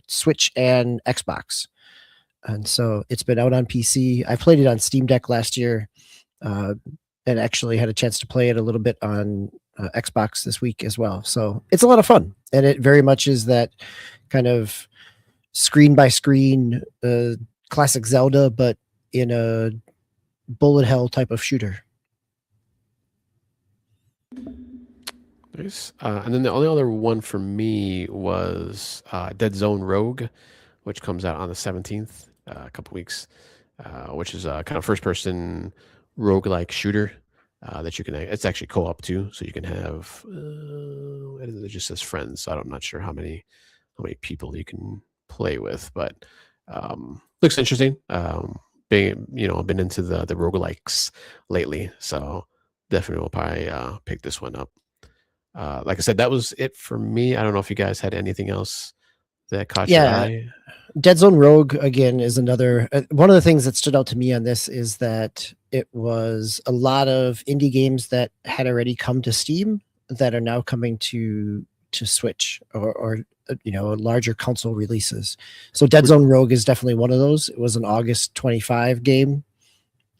Switch and Xbox. And so it's been out on PC. I played it on Steam Deck last year, and actually had a chance to play it a little bit on Xbox this week as well. So it's a lot of fun, and it very much is that kind of screen by screen classic Zelda, but in a bullet hell type of shooter. Nice. And then the only other one for me was Dead Zone Rogue, which comes out on the 17th, a couple weeks, which is a kind of first-person roguelike shooter that you can. It's actually co-op too, so you can have. It just says friends, so I'm not sure how many people you can play with, but looks interesting. I've been into the roguelikes lately, so definitely will probably pick this one up. Like I said, that was it for me. I don't know if you guys had anything else that caught your eye. Dead Zone Rogue, again, is another one of the things that stood out to me on this is that it was a lot of indie games that had already come to Steam that are now coming to Switch or larger console releases. So Dead Zone Rogue is definitely one of those. It was an August 25 game.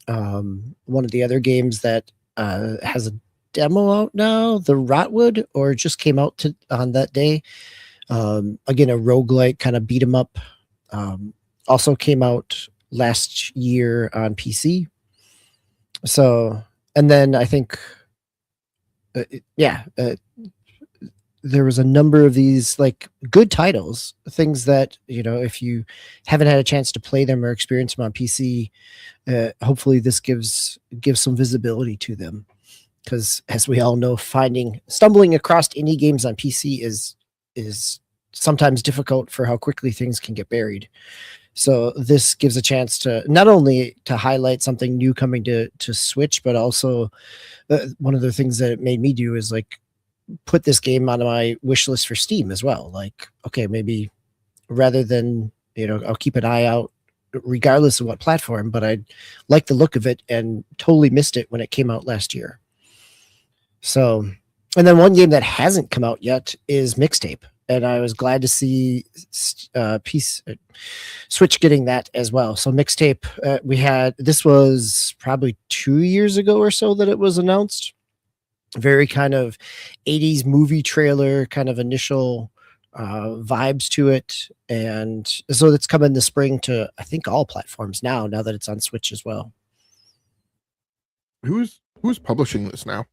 One of the other games that has a demo out now, the Rotwood, or just came out on that day. Again, a roguelike kind of beat 'em up. Also came out last year on PC. So, and then I think, there was a number of these like good titles, things that, if you haven't had a chance to play them or experience them on PC, hopefully this gives some visibility to them. Because as we all know, stumbling across indie games on PC is sometimes difficult for how quickly things can get buried. So this gives a chance to not only to highlight something new coming to Switch, but also one of the things that it made me do is like put this game on my wish list for Steam as well. Like, okay, maybe rather than, I'll keep an eye out regardless of what platform, but I like the look of it and totally missed it when it came out last year. So, and then one game that hasn't come out yet is Mixtape. And I was glad to see Switch getting that as well. So Mixtape, this was probably 2 years ago or so that it was announced. Very kind of 80s movie trailer, kind of initial vibes to it. And so it's coming this spring to, I think, all platforms now that it's on Switch as well. Who's publishing this now?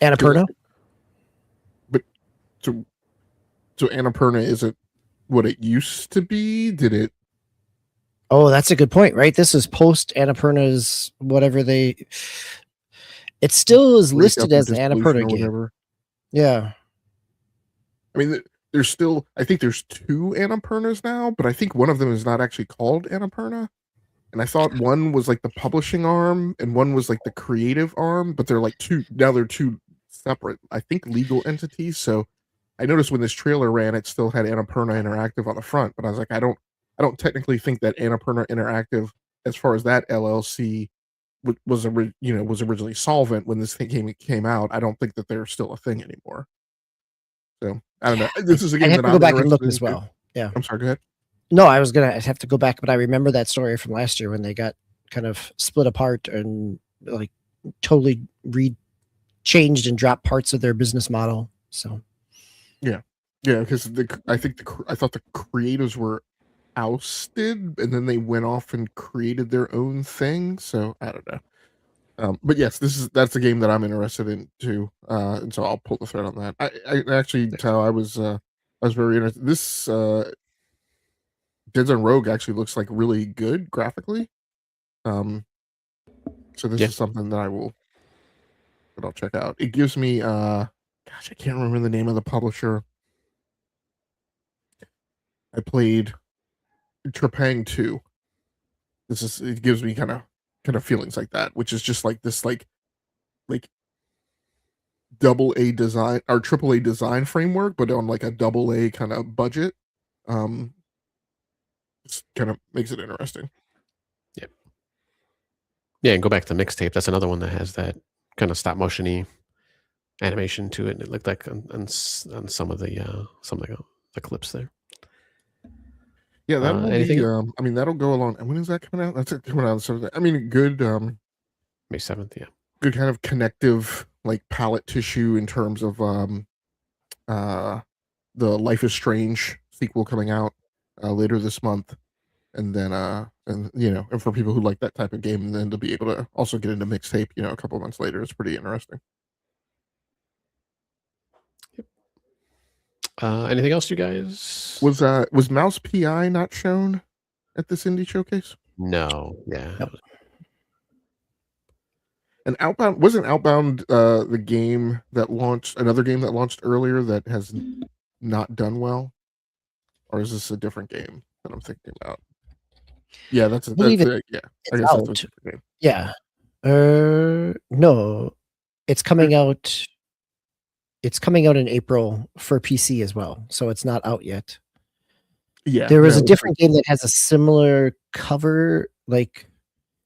Annapurna. But so Annapurna isn't what it used to be? Did it? Oh, that's a good point, right? This is post Annapurna's whatever it still is listed as an Annapurna game. Whatever. Yeah. I mean, I think there's 2 Annapurnas now, but I think one of them is not actually called Annapurna. And I thought one was like the publishing arm and one was like the creative arm, but they're like they're 2 separate, I think, legal entities. So I noticed when this trailer ran, it still had Annapurna Interactive on the front, but I was like, I don't technically think that Annapurna Interactive, as far as that LLC was originally solvent when this thing came out. I don't think that they're still a thing anymore. So I don't know. This is a game that I have to go back and look as well. Yeah. I'm sorry. Go ahead. No, I was gonna have to go back, but I remember that story from last year when they got kind of split apart and like totally changed and dropped parts of their business model. So yeah, because I thought the creators were ousted and then they went off and created their own thing. So I don't know. But yes, that's a game that I'm interested in too. And so I'll pull the thread on that. I actually I was very interested. This Dead Zone Rogue actually looks like really good graphically. So this is something that I'll check out. It gives me I can't remember the name of the publisher. I played Trepang 2. It gives me kind of feelings like that, which is just like this like AA design or AAA design framework, but on like a AA kind of budget. Just kind of makes it interesting. Yeah, and go back to Mixtape. That's another one that has that kind of stop motion-y animation to it. It looked like on some of the clips there. Yeah, that will anything? be. I mean, that'll go along. And when is that coming out? That's coming out. So I mean, good. May 7th. Yeah. Good kind of connective, like palette tissue in terms of the Life is Strange sequel coming out later this month, and then and and for people who like that type of game, then to be able to also get into mixtape, a couple months later is pretty interesting. Anything else, you guys? Was Mouse PI not shown at this indie showcase? No. Yeah. Nope. And Outbound wasn't Outbound the game that launched, another game that launched earlier that has not done well, or is this a different game that I'm thinking about? Yeah, that's yeah. I guess out. that's a different game. Yeah. No, it's coming out. It's coming out in April for PC as well, so it's not out yet. Yeah, there was a different game that has a similar cover, like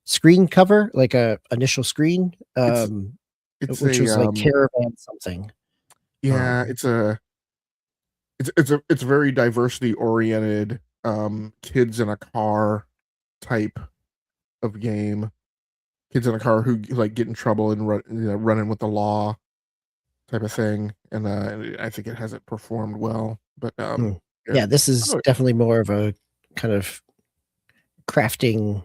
screen cover, like a initial screen, which was like Caravan something. Yeah, it's very diversity oriented, kids in a car type of game. Kids in a car who like get in trouble and running with the law type of thing, and I think it hasn't performed well. But yeah, this is definitely more of a kind of crafting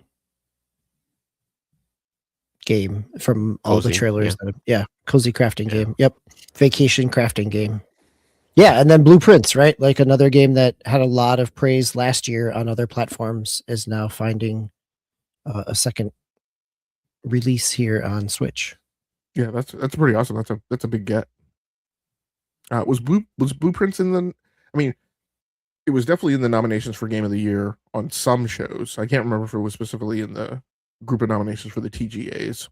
game from all the trailers. Cozy crafting game. Yep, vacation crafting game. Yeah, and then Blueprints, right? Like another game that had a lot of praise last year on other platforms is now finding a second release here on Switch. Yeah, that's pretty awesome. That's a big get. Was Blueprints in the? I mean, it was definitely in the nominations for Game of the Year on some shows. I can't remember if it was specifically in the group of nominations for the TGAs.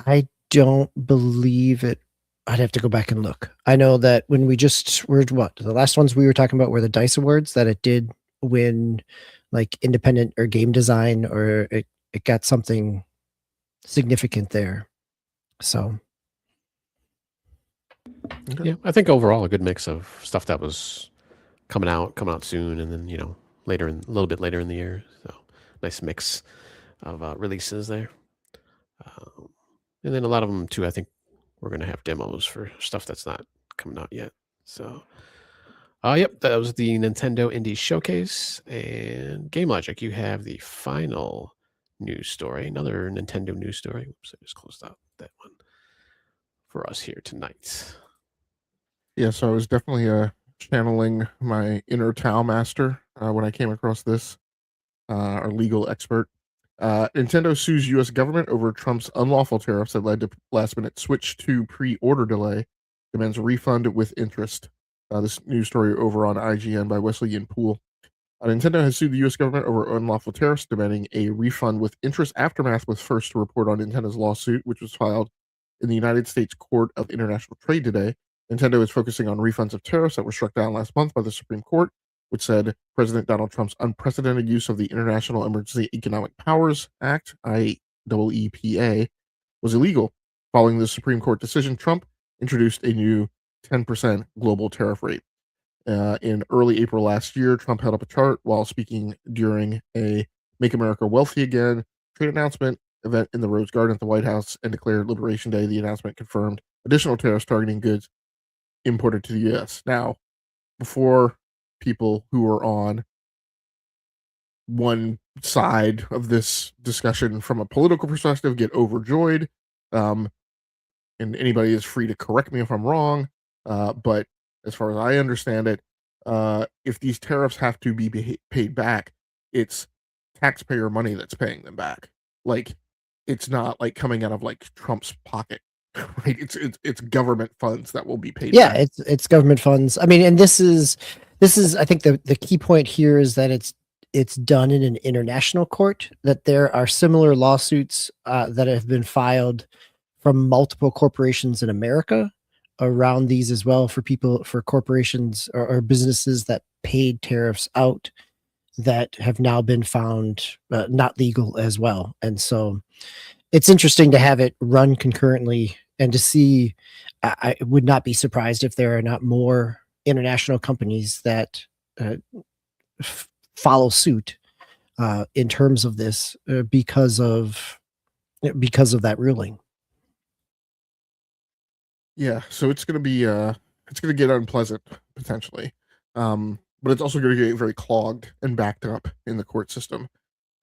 I don't believe it. I'd have to go back and look. I know that when we were the last ones we were talking about were the DICE Awards, that it did win like independent or game design, or it got something significant there. So yeah, I think overall a good mix of stuff that was coming out soon, and then a little bit later in the year. So nice mix of releases there, and then a lot of them too. I think we're going to have demos for stuff that's not coming out yet. So, yep, that was the Nintendo Indie Showcase. And Game Logic, you have the final news story, another Nintendo news story. Oops, I just closed out that one for us here tonight. Yeah, so I was definitely channeling my inner Tao master when I came across this, our legal expert. Nintendo sues U.S. government over Trump's unlawful tariffs that led to last-minute Switch 2 pre-order delay, demands a refund with interest. This news story over on IGN by Wesley Yin Poole. Nintendo has sued the U.S. government over unlawful tariffs, demanding a refund with interest. Aftermath was first to report on Nintendo's lawsuit, which was filed in the United States Court of International Trade today. Nintendo is focusing on refunds of tariffs that were struck down last month by the Supreme Court, which said President Donald Trump's unprecedented use of the International Emergency Economic Powers Act, IEEPA, was illegal. Following the Supreme Court decision, Trump introduced a new 10% global tariff rate. In early April last year, Trump held up a chart while speaking during a Make America Wealthy Again trade announcement event in the Rose Garden at the White House and declared Liberation Day. The announcement confirmed additional tariffs targeting goods imported to the U.S. Now, before people who are on one side of this discussion from a political perspective get overjoyed, and anybody is free to correct me if I'm wrong, but as far as I understand it, if these tariffs have to be paid back, it's taxpayer money that's paying them back. Like, it's not like coming out of like Trump's pocket. Right, it's government funds that will be paid. Yeah, back. it's government funds. I mean, and this is I think the key point here is that it's done in an international court. That there are similar lawsuits that have been filed from multiple corporations in America around these as well, for corporations or businesses that paid tariffs out that have now been found not legal as well. And so it's interesting to have it run concurrently and to see. I would not be surprised if there are not more international companies that follow suit in terms of this because of that ruling. Yeah, so it's gonna be it's gonna get unpleasant potentially, but it's also gonna get very clogged and backed up in the court system.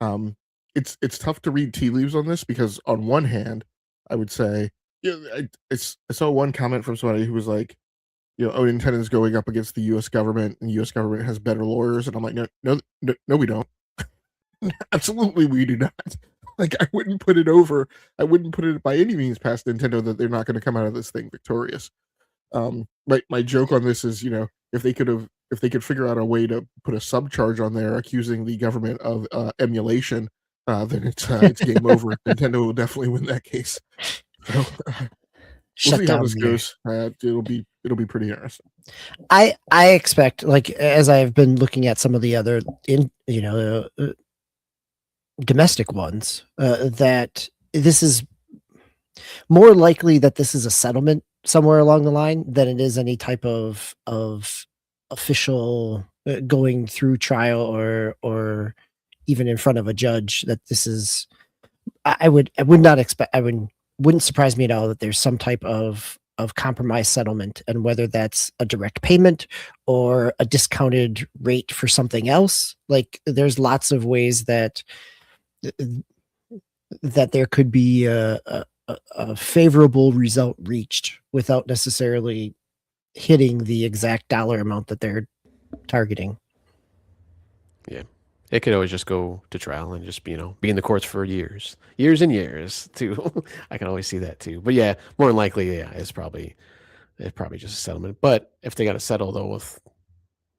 Um, it's tough to read tea leaves on this because on one hand, I would say, yeah, I saw one comment from somebody who was like, oh, Nintendo's going up against the U.S. government, and the U.S. government has better lawyers, and I'm like, no, we don't. Absolutely, we do not. Like, I wouldn't put it by any means past Nintendo that they're not going to come out of this thing victorious. My joke on this is, if they could figure out a way to put a subcharge on there accusing the government of emulation, then it's game over. Nintendo will definitely win that case. So, we'll Shut see how down this the- goes. It'll be pretty interesting. I expect, like, as I've been looking at some of the other domestic ones, that this is more likely that this is a settlement somewhere along the line than it is any type of official going through trial or even in front of a judge. That this is, I would not expect. Wouldn't surprise me at all that there's some type of compromise settlement, and whether that's a direct payment or a discounted rate for something else. Like, there's lots of ways that there could be a favorable result reached without necessarily hitting the exact dollar amount that they're targeting. Yeah. It could always just go to trial and just, be in the courts for years and years too. I can always see that too. But yeah, more than likely, yeah, it's probably just a settlement. But if they got to settle though with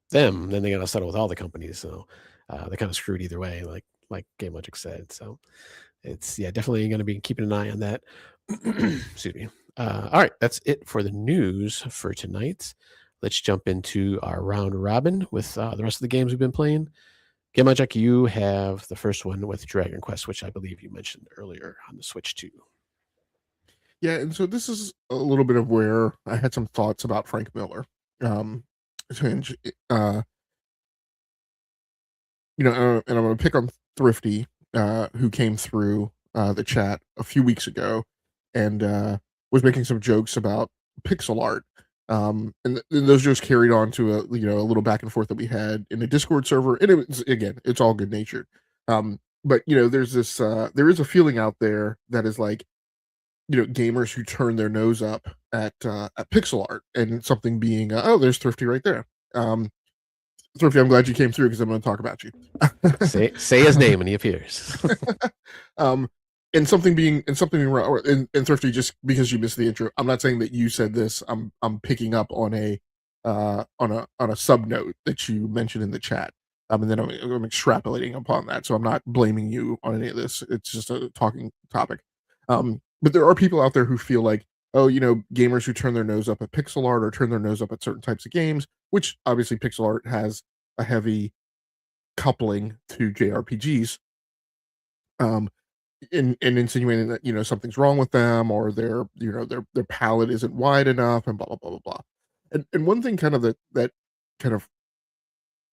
them, then they got to settle with all the companies. So they're kind of screwed either way, like Game Logic said. So it's definitely going to be keeping an eye on that. Excuse me. All right, that's it for the news for tonight. Let's jump into our round robin with the rest of the games we've been playing. Game Logic, you have the first one with Dragon Quest, which I believe you mentioned earlier on the Switch too. Yeah, and so this is a little bit of where I had some thoughts about Frank Miller. And and I'm going to pick on Thrifty, who came through the chat a few weeks ago and was making some jokes about pixel art. And those jokes carried on to a little back and forth that we had in the Discord server, and it's all good natured. But there's this there is a feeling out there that is like, gamers who turn their nose up at pixel art, and something being oh, there's Thrifty right there. Thrifty, I'm glad you came through because I'm going to talk about you. say his name and he appears. And something being wrong, and Thrifty, just because you missed the intro, I'm not saying that you said this. I'm picking up on a sub note that you mentioned in the chat. And then I'm extrapolating upon that. So I'm not blaming you on any of this. It's just a talking topic. But there are people out there who feel like, oh, gamers who turn their nose up at pixel art or turn their nose up at certain types of games, which obviously pixel art has a heavy coupling to JRPGs, in insinuating that something's wrong with them, or their palette isn't wide enough, and blah blah blah blah blah. And one thing kind of that kind of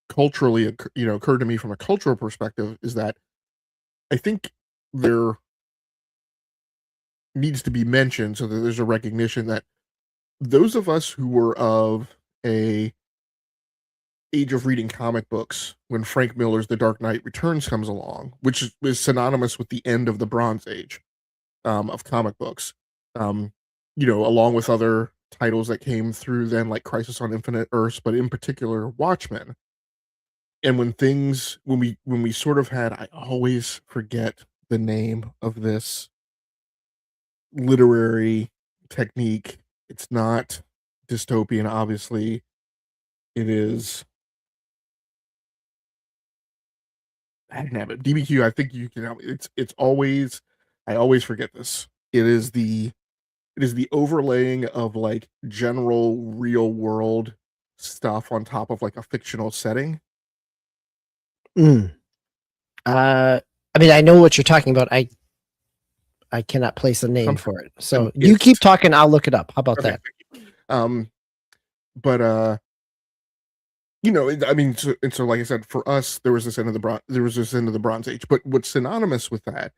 culturally occurred to me from a cultural perspective is that I think there needs to be mentioned so that there's a recognition that those of us who were of a age of reading comic books when Frank Miller's The Dark Knight Returns comes along, which is synonymous with the end of the Bronze Age of comic books, along with other titles that came through then, like Crisis on Infinite Earths, but in particular Watchmen. And when we sort of had, I always forget the name of this literary technique. It's not dystopian, obviously. It is. I didn't have it. DBQ, I think you can help me. It's always, I always forget this. It is the overlaying of like general real world stuff on top of like a fictional setting. I mean, I know what you're talking about. I cannot place a name for it. So it's- you keep talking, I'll look it up. How about Okay. that? But you know, I mean, so like I said, for us, there was this end of the Bronze Age. But what's synonymous with that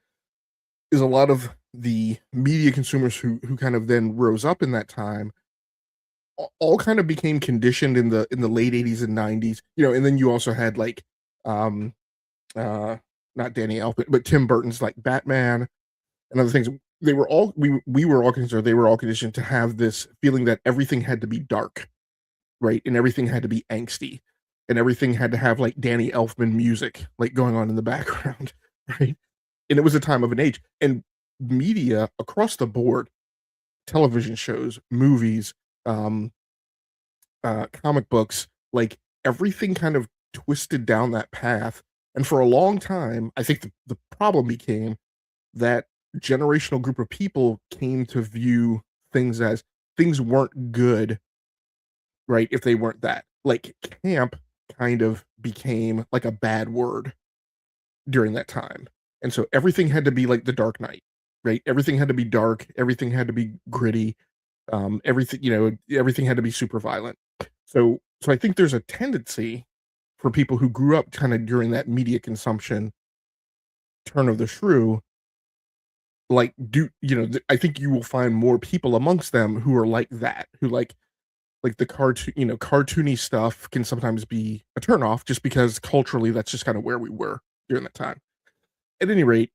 is a lot of the media consumers who kind of then rose up in that time all kind of became conditioned in the late 80s and 90s. You know, and then you also had like um not Danny Elfman, but Tim Burton's like Batman and other things. They were all we were all concerned, they were all conditioned to have this feeling that everything had to be dark, right? And everything had to be angsty, and everything had to have like Danny Elfman music like going on in the background, right? And it was a time of an age, and media across the board, television shows, movies, um, comic books, like everything kind of twisted down that path. And for a long time, I think the problem became that generational group of people came to view things as things weren't good, right? If they weren't that. Like camp kind of became like a bad word during that time. And so everything had to be like the Dark Knight, right? Everything had to be dark, everything had to be gritty, everything, you know, everything had to be super violent. So I think there's a tendency for people who grew up kind of during that media consumption turn of the shrew, like I think you will find more people amongst them who are like that, who like the cartoon, you know, cartoony stuff can sometimes be a turnoff just because culturally that's just kind of where we were during that time. At any rate,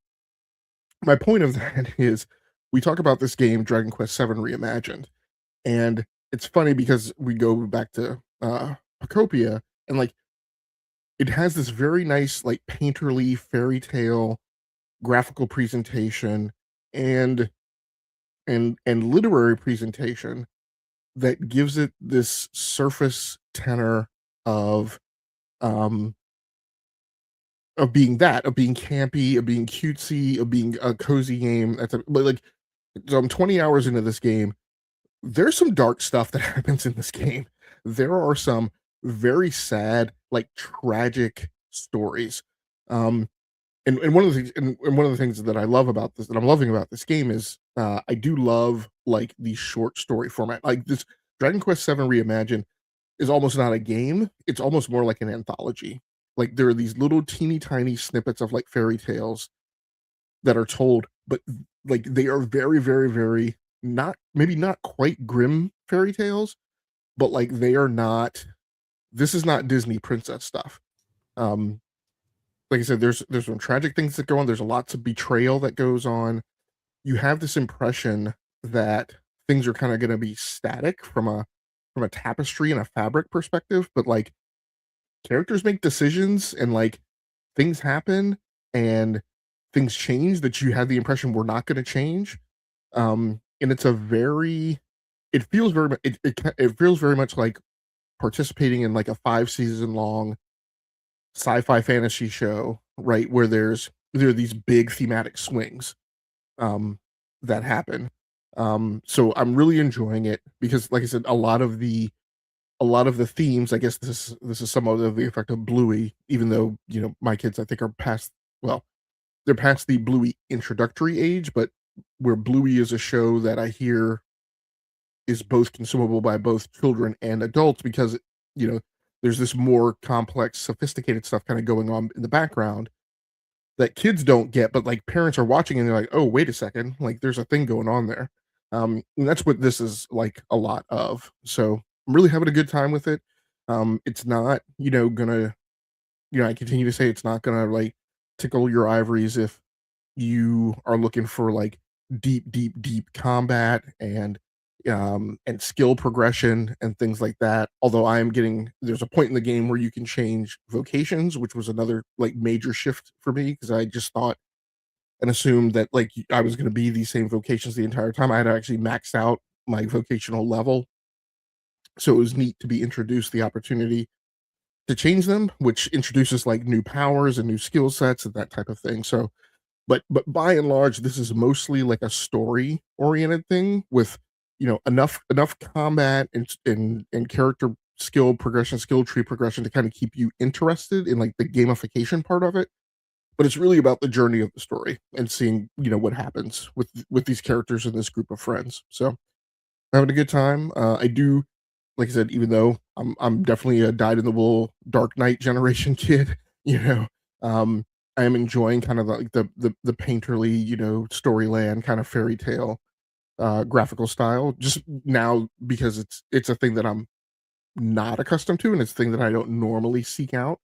my point of that is we talk about this game, Dragon Quest VII Reimagined, and it's funny because we go back to Pokopia, and like it has this very nice like painterly fairy tale graphical presentation and and literary presentation that gives it this surface tenor of um of being campy, of being cutesy, of being a cozy game. But like, so I'm 20 hours into this game. There's some dark stuff that happens in this game. There are some very sad, like tragic stories. Um, and one of the things, and one of the things that I love about this, that I'm loving about this game is, I do love like the short story format. Like this Dragon Quest VII Reimagined is almost not a game. It's almost more like an anthology. Like there are these little teeny tiny snippets of like fairy tales that are told, but like they are very, very, very not maybe not quite grim fairy tales, but like they are not. This is not Disney princess stuff. Um, like I said, there's some tragic things that go on. There's lots of betrayal that goes on. You have this impression that things are kind of going to be static from a tapestry and a fabric perspective, but like characters make decisions and like things happen and things change that you had the impression were not going to change. And it's a very, it feels very, it feels very much like participating in like a 5 season long sci-fi fantasy show, right? Where there are these big thematic swings, um, that happen. So I'm really enjoying it because, like I said, a lot of the themes. I guess this is somewhat of the effect of Bluey, even though you know my kids I think are past. Well, they're past the Bluey introductory age, but where Bluey is a show that I hear is both consumable by both children and adults because you know there's this more complex, sophisticated stuff kind of going on in the background that kids don't get, but like parents are watching and they're like, oh, wait a second, like there's a thing going on there. And that's what this is like a lot of. So I'm really having a good time with it. It's not, you know, gonna, you know, I continue to say it's not gonna like tickle your ivories if you are looking for like deep combat and skill progression and things like that. Although I am getting there's a point in the game where you can change vocations, which was another like major shift for me because I just thought and assumed that like I was going to be these same vocations the entire time. I had actually maxed out my vocational level, so it was neat to be introduced the opportunity to change them, which introduces like new powers and new skill sets and that type of thing. So but by and large, this is mostly like a story oriented thing with you know enough combat and character skill progression, skill tree progression to kind of keep you interested in like the gamification part of it. but it's really about the journey of the story and seeing, what happens with these characters and this group of friends. So I'm having a good time. I do, like I said, even though I'm definitely a dyed in the wool Dark Knight generation kid, I am enjoying kind of like the painterly, storyland kind of fairy tale graphical style just now because it's a thing that I'm not accustomed to, and it's a thing that I don't normally seek out.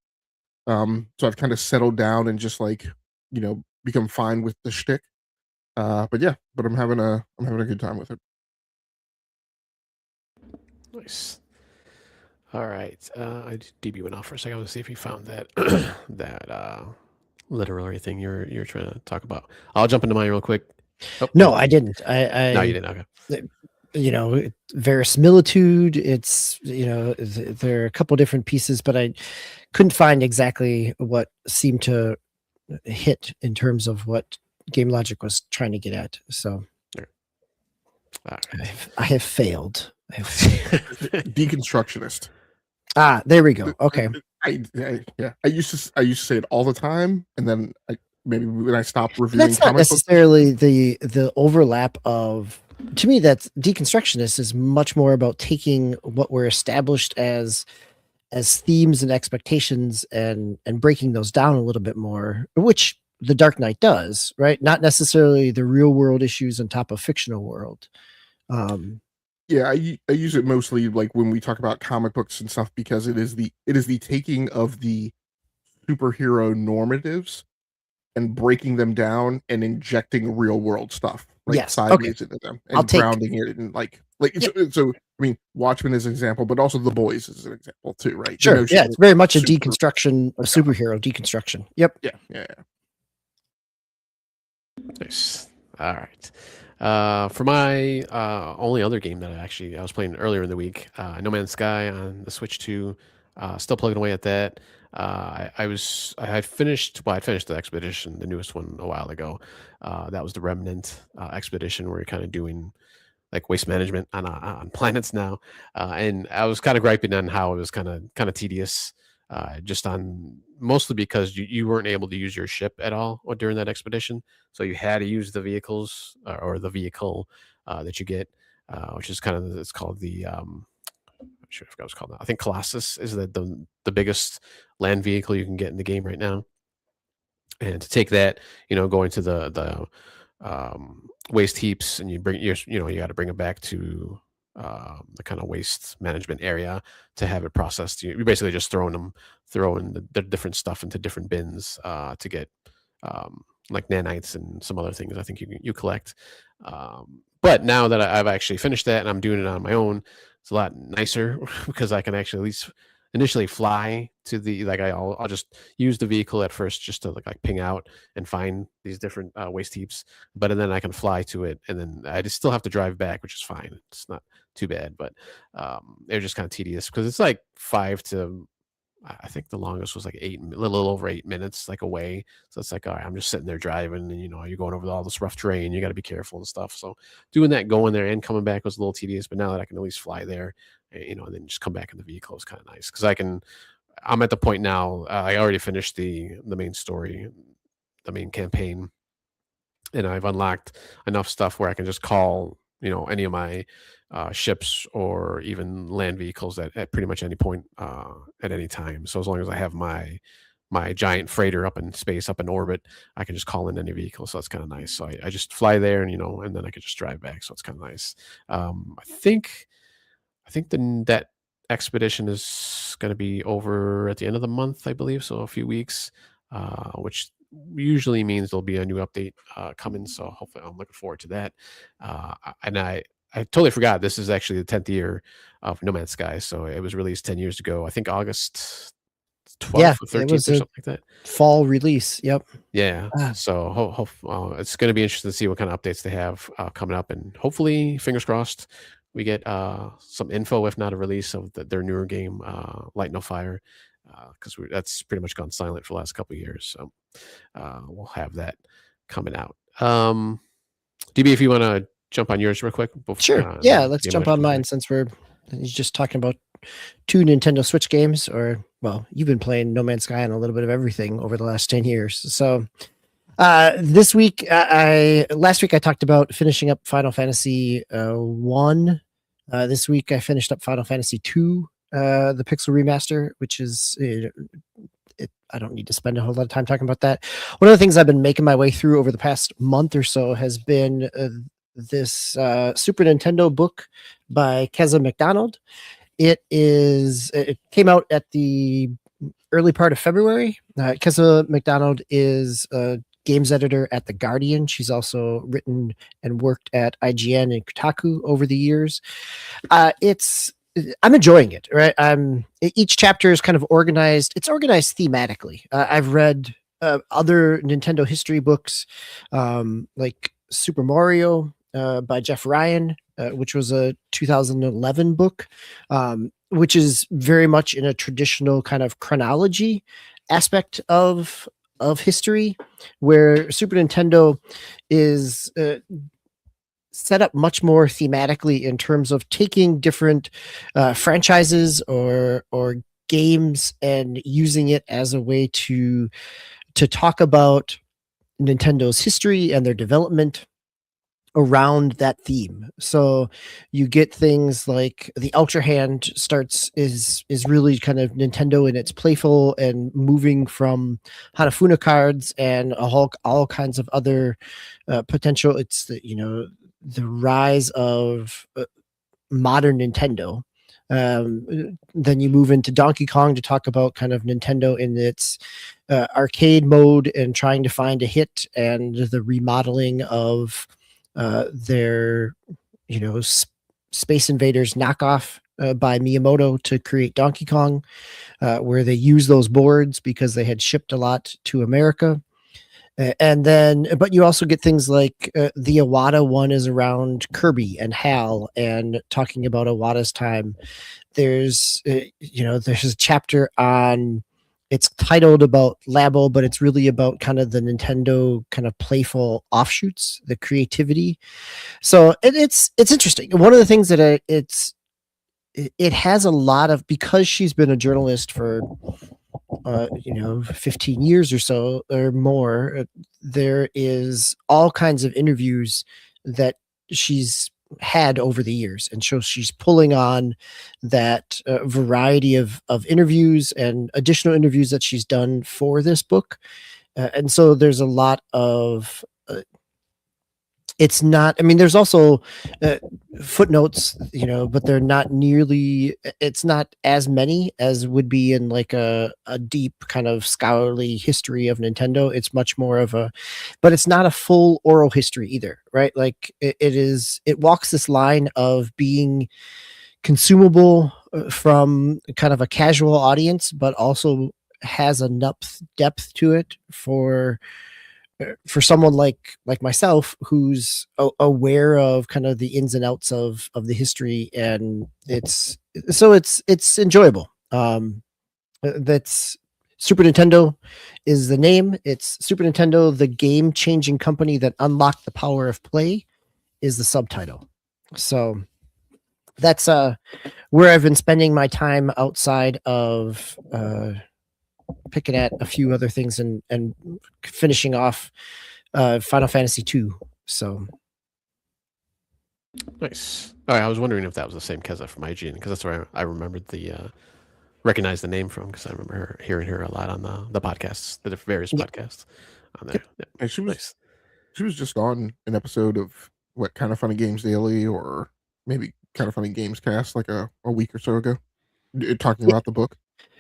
So I've kind of settled down and just like, become fine with the shtick. But yeah, but I'm having a good time with it. Nice. All right. DB went off for a second. I want to see if he found that that literary thing you're trying to talk about. I'll jump into mine real quick. Oh, No, I didn't. I no, you didn't. Okay. Verisimilitude. It's there are a couple different pieces, but I couldn't find exactly what seemed to hit in terms of what Game Logic was trying to get at. So I have failed. Deconstructionist. There we go. Okay. I used to say it all the time, and then maybe when I stopped reviewing That's not comic books, necessarily the overlap of. To me, that's deconstructionist is much more about taking what we're established as themes and expectations and breaking those down a little bit more, which the Dark Knight does, right? Not necessarily the real world issues on top of fictional world. Yeah, I use it mostly like when we talk about comic books and stuff because it is the taking of the superhero normatives and breaking them down and injecting real world stuff sideways into them and grounding it in like so I mean Watchmen is an example, but also The Boys is an example too, right? Sure. Yeah, it's very much a deconstruction, a superhero deconstruction. Yep. Yeah. Nice. All right. For my only other game that I was playing earlier in the week, No Man's Sky on the Switch 2, still plugging away at that. I'd finished the expedition, the newest one, a while ago. That was the Remnant expedition, where you're kind of doing like waste management on planets now, and I was kind of griping on how it was kind of tedious, just on mostly because you weren't able to use your ship at all during that expedition, so you had to use the vehicles or the vehicle that you get, which is it's called the I'm sure I forgot what it's called now. I think Colossus is the biggest land vehicle you can get in the game right now. And to take that, going to the waste heaps, and you got to bring it back to the kind of waste management area to have it processed. You're basically just throwing the different stuff into different bins to get like nanites and some other things I think you collect. But now that I've actually finished that and I'm doing it on my own, it's a lot nicer because I can actually at least initially fly to I'll just use the vehicle at first just to like ping out and find these different waste heaps, but then I can fly to it, and then I just still have to drive back, which is fine. It's not too bad, but it was just kind of tedious because it's like 5 to, I think the longest was like a little over 8 minutes, like away. So it's like, all right, I'm just sitting there driving, and you're going over all this rough terrain. You got to be careful and stuff. So doing that, going there and coming back was a little tedious. But now that I can at least fly there, and then just come back in the vehicle is kind of nice because I'm at the point now. I already finished the main story, the main campaign, and I've unlocked enough stuff where I can just call any of my ships or even land vehicles at pretty much any point at any time. So as long as I have my giant freighter up in space, up in orbit, I can just call in any vehicle. So that's kind of nice. So I just fly there, and then I can just drive back. So it's kind of nice. I think that expedition is going to be over at the end of the month, I believe. So a few weeks, which usually means there'll be a new update coming. So hopefully I'm looking forward to that. And I totally forgot this is actually the 10th year of No Man's Sky. So it was released 10 years ago. I think August 12th or 13th or something like that. Fall release. Yep. Yeah. So it's going to be interesting to see what kind of updates they have coming up, and hopefully, fingers crossed, we get some info, if not a release of their newer game, Light No Fire, because that's pretty much gone silent for the last couple of years. So we'll have that coming out. DB, if you want to jump on yours real quick. Sure. Yeah, let's jump on mine since we're just talking about two Nintendo Switch games, or well, you've been playing No Man's Sky and a little bit of everything over the last 10 years. So this week, last week I talked about finishing up Final Fantasy 1. This week I finished up Final Fantasy 2, the Pixel Remaster, which is I don't need to spend a whole lot of time talking about that. One of the things I've been making my way through over the past month or so has been this Super Nintendo book by Keza MacDonald. It came out at the early part of February. Keza MacDonald is a games editor at The Guardian. She's also written and worked at IGN and Kotaku over the years. I'm enjoying it, right? Each chapter is kind of organized. It's organized thematically. I've read other Nintendo history books, like Super Mario by Jeff Ryan, which was a 2011 book, which is very much in a traditional kind of chronology aspect of history, where Super Nintendo is set up much more thematically in terms of taking different franchises or games and using it as a way to talk about Nintendo's history and their development around that theme. So you get things like the Ultra Hand is really kind of Nintendo in its playful and moving from Hanafuna cards and all kinds of other potential. It's the rise of modern Nintendo. Then you move into Donkey Kong to talk about kind of Nintendo in its arcade mode and trying to find a hit, and the remodeling of their Space Invaders knockoff by Miyamoto to create Donkey Kong, where they use those boards because they had shipped a lot to America. But you also get things like the Iwata one is around Kirby and HAL and talking about Iwata's time. There's a chapter on, it's titled about Labo, but it's really about kind of the Nintendo kind of playful offshoots, the creativity. So it's interesting. One of the things that it has a lot of, because she's been a journalist for 15 years or so or more, there is all kinds of interviews that she's had over the years, and so she's pulling on that variety of interviews and additional interviews that she's done for this book, and so there's a lot of it's not, I mean, there's also footnotes, but they're not nearly, it's not as many as would be in like a deep kind of scholarly history of Nintendo. It's much more of but it's not a full oral history either, right? Like it walks this line of being consumable from kind of a casual audience, but also has enough depth to it for someone like myself who's aware of kind of the ins and outs of the history, and it's enjoyable. That's Super Nintendo is the name. It's Super Nintendo, the game-changing company that unlocked the power of play, is the subtitle. So that's where I've been spending my time outside of picking at a few other things and finishing off Final Fantasy 2. So nice. I was wondering if that was the same Keza from IGN, because that's where I remembered recognized the name from, because I remember hearing her a lot on the podcasts, the various podcasts on there. Yeah. And she was just on an episode of what, Kind of Funny Games Daily, or maybe Kind of Funny Games Cast, like a week or so ago, talking about the book.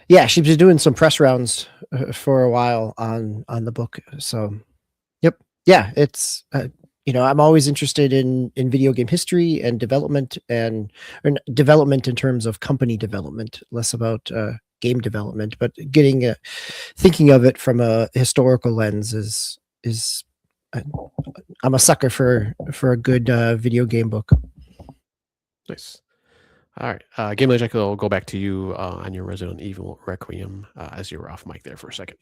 Yeah, she's been doing some press rounds for a while on the book. So, yep, yeah, it's I'm always interested in video game history and development, or development in terms of company development, less about game development, but thinking of it from a historical lens is I'm a sucker for a good video game book. Nice. All right, Game Legend, I'll go back to you on your Resident Evil Requiem, as you were off mic there for a second.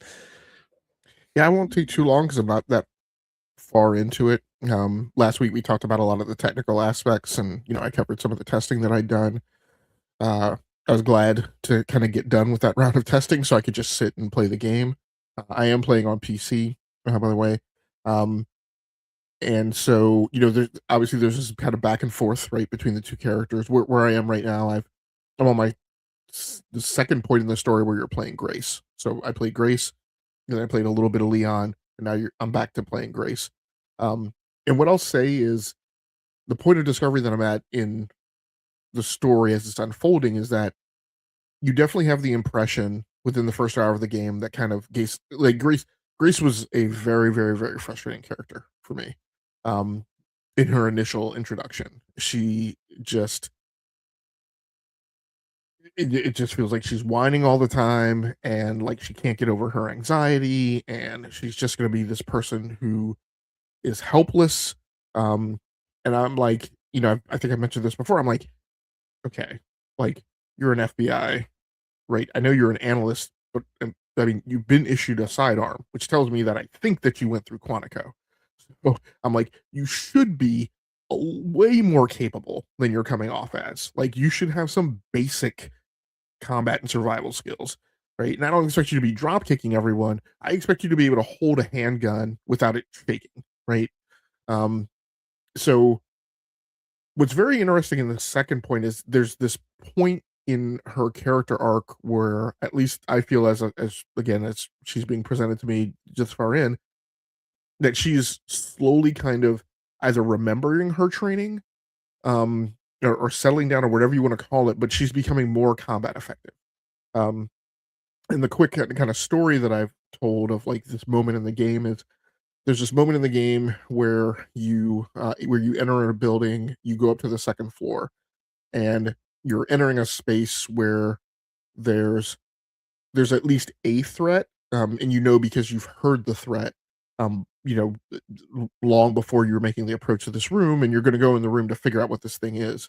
Yeah, I won't take too long because I'm not that far into it. Last week we talked about a lot of the technical aspects, and I covered some of the testing that I'd done. I was glad to kind of get done with that round of testing so I could just sit and play the game. I am playing on PC, by the way. And so, there's obviously there's this kind of back and forth, right, between the two characters. Where I am right now, I'm on the second point in the story where you're playing Grace. So I played Grace, and then I played a little bit of Leon, and now I'm back to playing Grace. And what I'll say is the point of discovery that I'm at in the story as it's unfolding is that you definitely have the impression within the first hour of the game that kind of Grace was a very, very, very frustrating character for me. In her initial introduction, she just it just feels like she's whining all the time, and like she can't get over her anxiety, and she's just going to be this person who is helpless. And I'm like, I think I mentioned this before. I'm like, okay, like you're an FBI, right? I know you're an analyst, but I mean, you've been issued a sidearm, which tells me that I think that you went through Quantico. So I'm like, you should be way more capable than you're coming off as. Like, you should have some basic combat and survival skills, right? And I don't expect you to be drop kicking everyone. I expect you to be able to hold a handgun without it shaking, right? So what's very interesting in the second point is there's this point in her character arc where at least I feel as again as she's being presented to me just far in that she's slowly kind of either remembering her training or settling down or whatever you want to call it, but she's becoming more combat effective. um and the quick kind of story that I've told of like this moment in the game is there's this moment in the game where you enter a building, you go up to the second floor, and you're entering a space where there's at least a threat, and because you've heard the threat, um, you long before you're making the approach to this room, and you're going to go in the room to figure out what this thing is.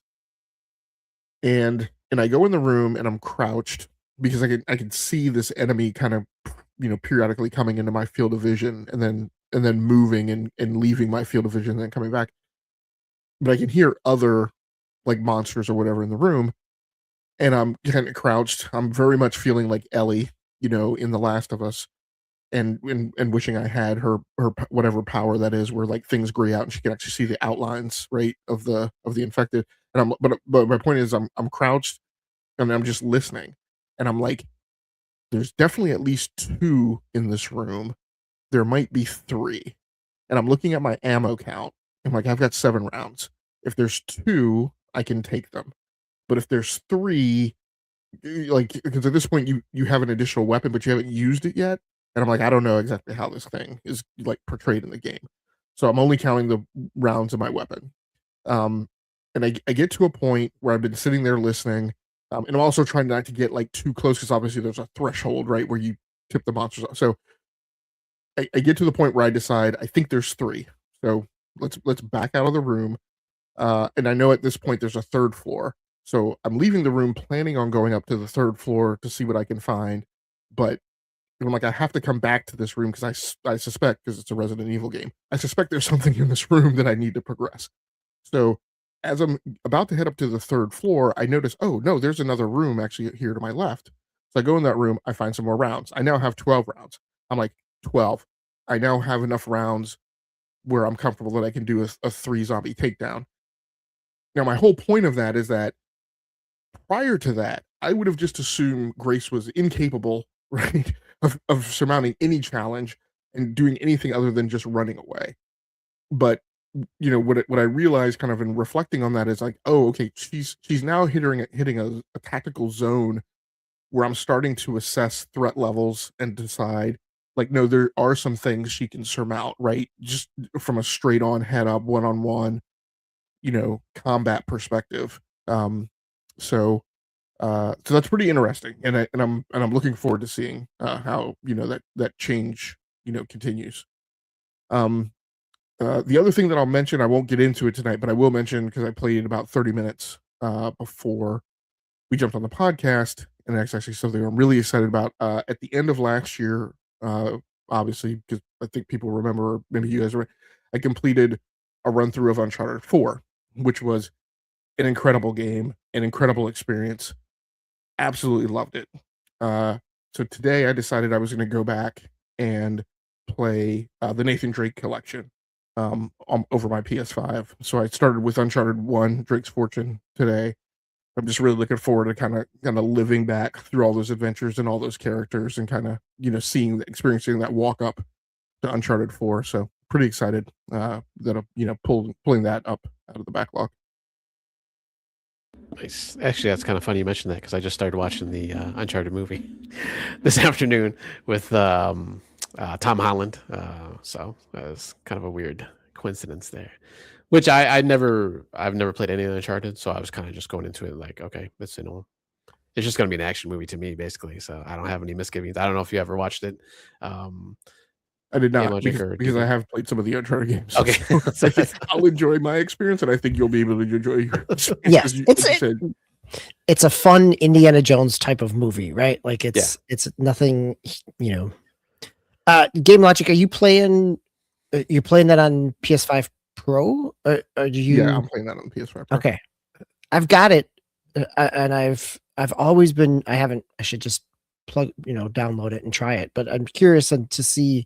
And I go in the room and I'm crouched because I can see this enemy kind of periodically coming into my field of vision and then moving and leaving my field of vision and then coming back. But I can hear other like monsters or whatever in the room, and I'm kind of crouched. I'm very much feeling like Ellie, in The Last of Us, and wishing I had her whatever power that is, where like things gray out and she can actually see the outlines, right, of the infected. And but my point is I'm crouched and I'm just listening, and I'm like, there's definitely at least two in this room. There might be three, and I'm looking at my ammo count. I'm like, I've got 7 rounds. If there's two, I can take them. But if there's three, like, because at this point you have an additional weapon, but you haven't used it yet. And I'm like, I don't know exactly how this thing is like portrayed in the game. So I'm only counting the rounds of my weapon. Um, and I get to a point where I've been sitting there listening. And I'm also trying not to get like too close because obviously there's a threshold, right, where you tip the monsters off. So I get to the point where I decide I think there's three. So let's back out of the room. And I know at this point there's a third floor. So I'm leaving the room planning on going up to the third floor to see what I can find. But I'm like, I have to come back to this room because I suspect, because it's a Resident Evil game, I suspect there's something in this room that I need to progress. So as I'm about to head up to the third floor, I notice, oh no, there's another room actually here to my left. So I go in that room, I find some more rounds. I now have 12 rounds. I'm like, 12. I now have enough rounds where I'm comfortable that I can do a 3 zombie takedown. Now, my whole point of that is that prior to that, I would have just assumed Grace was incapable, right, of surmounting any challenge and doing anything other than just running away. But what I realized kind of in reflecting on that is like, oh, okay, she's now hitting a tactical zone where I'm starting to assess threat levels and decide like, no, there are some things she can surmount, right? Just from a straight on head up one on one, combat perspective. Um, so that's pretty interesting, and I'm looking forward to seeing how that change continues. Um, the other thing that I'll mention, I won't get into it tonight, but I will mention because I played in about 30 minutes before we jumped on the podcast, and that's actually something I'm really excited about. At the end of last year, obviously, because I think people remember, maybe you guys I completed a run through of Uncharted 4, which was an incredible game, an incredible experience. absolutely loved it. So today I decided I was going to go back and play the Nathan Drake collection over my PS5. So I started with Uncharted 1, Drake's Fortune today. I'm just really looking forward to kind of living back through all those adventures and all those characters and kind of, experiencing that walk up to Uncharted 4. So pretty excited that I'm, pulling that up out of the backlog. Nice. Actually, that's kind of funny you mentioned that because I just started watching the Uncharted movie this afternoon with Tom Holland. So that was kind of a weird coincidence there. Which I've never played any of the Uncharted, so I was kind of just going into it like, okay, it's it's just going to be an action movie to me, basically. So I don't have any misgivings. I don't know if you ever watched it. I did not Logic because I have played some of the Uncharted games. Okay. So I'll enjoy my experience, and I think you'll be able to enjoy yours. Yes, it's a fun Indiana Jones type of movie, right? Like it's nothing, Game Logic, are you playing? You're playing that on PS5 Pro, or do you? Yeah, I'm playing that on PS5 Pro. Okay, I've got it, and I've always been. I should just download it and try it. But I'm curious to see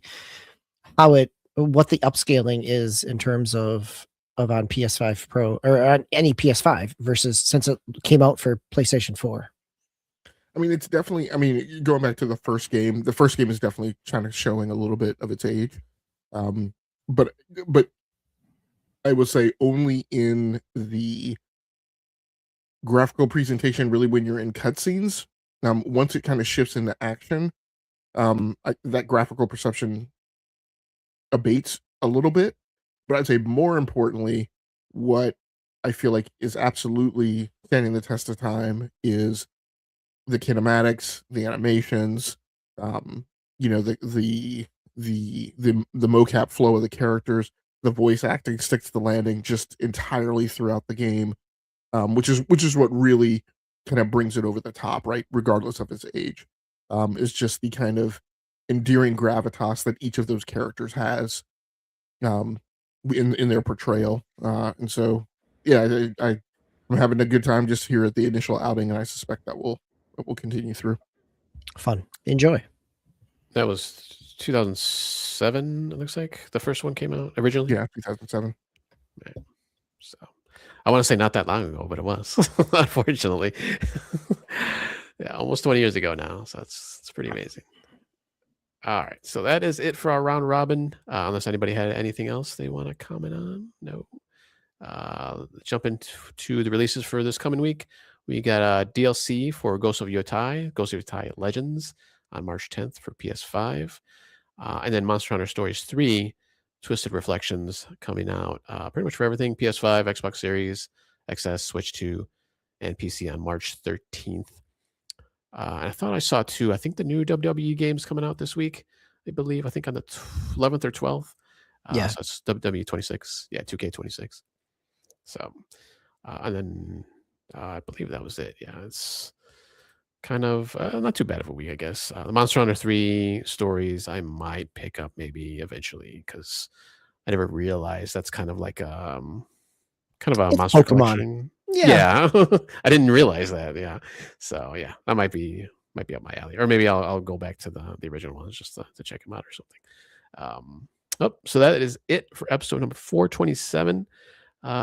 what the upscaling is in terms of on PS5 Pro or on any PS5 versus since it came out for PlayStation 4. I mean, it's definitely. I mean, going back to the first game is definitely kind of showing a little bit of its age. But I would say only in the graphical presentation, really, when you're in cutscenes. Once it kind of shifts into action, that graphical perception abates a little bit. But I'd say more importantly, what I feel like is absolutely standing the test of time is the kinematics, the animations, the mocap flow of the characters, the voice acting sticks the landing just entirely throughout the game, which is what really kind of brings it over the top, right? Regardless of its age, is just the kind of endearing gravitas that each of those characters has, in their portrayal, and so yeah, I'm having a good time just here at the initial outing, and I suspect that will continue through. Fun, enjoy. That was 2007. It looks like the first one came out originally. Yeah, 2007. Right. So I want to say not that long ago, but it was unfortunately. Yeah, almost 20 years ago now. So it's pretty amazing. All right, so that is it for our round robin. Unless anybody had anything else they want to comment on, no. Jump into the releases for this coming week. We got DLC for Ghost of Yotei Legends on March 10th for PS5. And then Monster Hunter Stories 3, Twisted Reflections coming out pretty much for everything, PS5, Xbox Series, XS, Switch 2, and PC on March 13th. And I thought I saw I think the new WWE games coming out this week, I believe. I think on the 11th or 12th. Yeah. So it's WWE 26. Yeah, 2K26. So, and then I believe that was it. Yeah, it's kind of not too bad of a week, I guess. The Monster Hunter 3 stories I might pick up maybe eventually because I never realized that's kind of like kind of a monster Pokemon collection. Yeah. I didn't realize that. Yeah, so yeah, that might be up my alley, or maybe I'll go back to the original ones just to check them out or something. So that is it for episode number 427.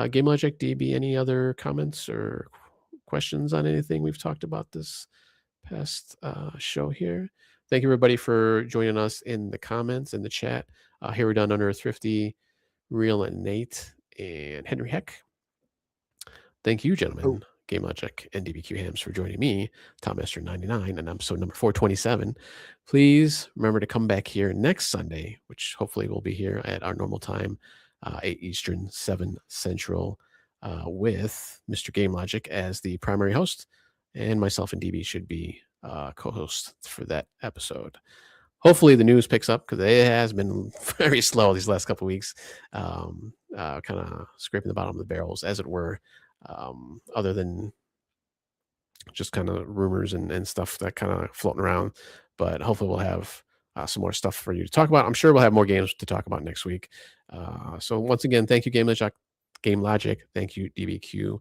Game Logic, DB, any other comments or questions on anything we've talked about this past show here? Thank you everybody for joining us in the comments in the chat. Here we're done under Thrifty, Real, and Nate, and Henry Heck. Thank you, gentlemen, Game Logic and DBQ Hams, for joining me, TomMaster99, and episode number 427. Please remember to come back here next Sunday, which hopefully will be here at our normal time, 8 Eastern, 7 Central, with Mr. Game Logic as the primary host, and myself and DB should be co-hosts for that episode. Hopefully the news picks up because it has been very slow these last couple of weeks, kind of scraping the bottom of the barrels, as it were, other than just kind of rumors and stuff that kind of floating around. But hopefully we'll have some more stuff for you to talk about. I'm sure we'll have more games to talk about next week. So once again, thank you, Game Logic. Thank you, DBQ.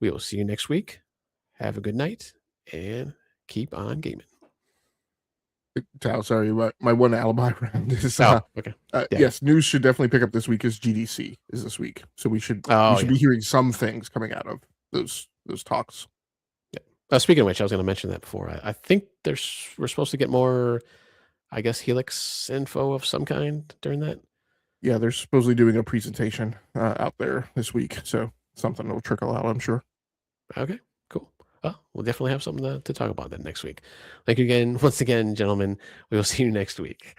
We will see you next week. Have a good night and keep on gaming. Tao, sorry, my one alibi round is Okay. Yeah. yes, news should definitely pick up this week. Is GDC is this week, so we should be hearing some things coming out of those talks. Yeah. Speaking of which, I was going to mention that before. I think we're supposed to get more, I guess, Helix info of some kind during that. Yeah, they're supposedly doing a presentation out there this week, so something will trickle out, I'm sure. Okay, cool. Oh, we'll definitely have something to talk about then next week. Thank you again, once again, gentlemen. We will see you next week.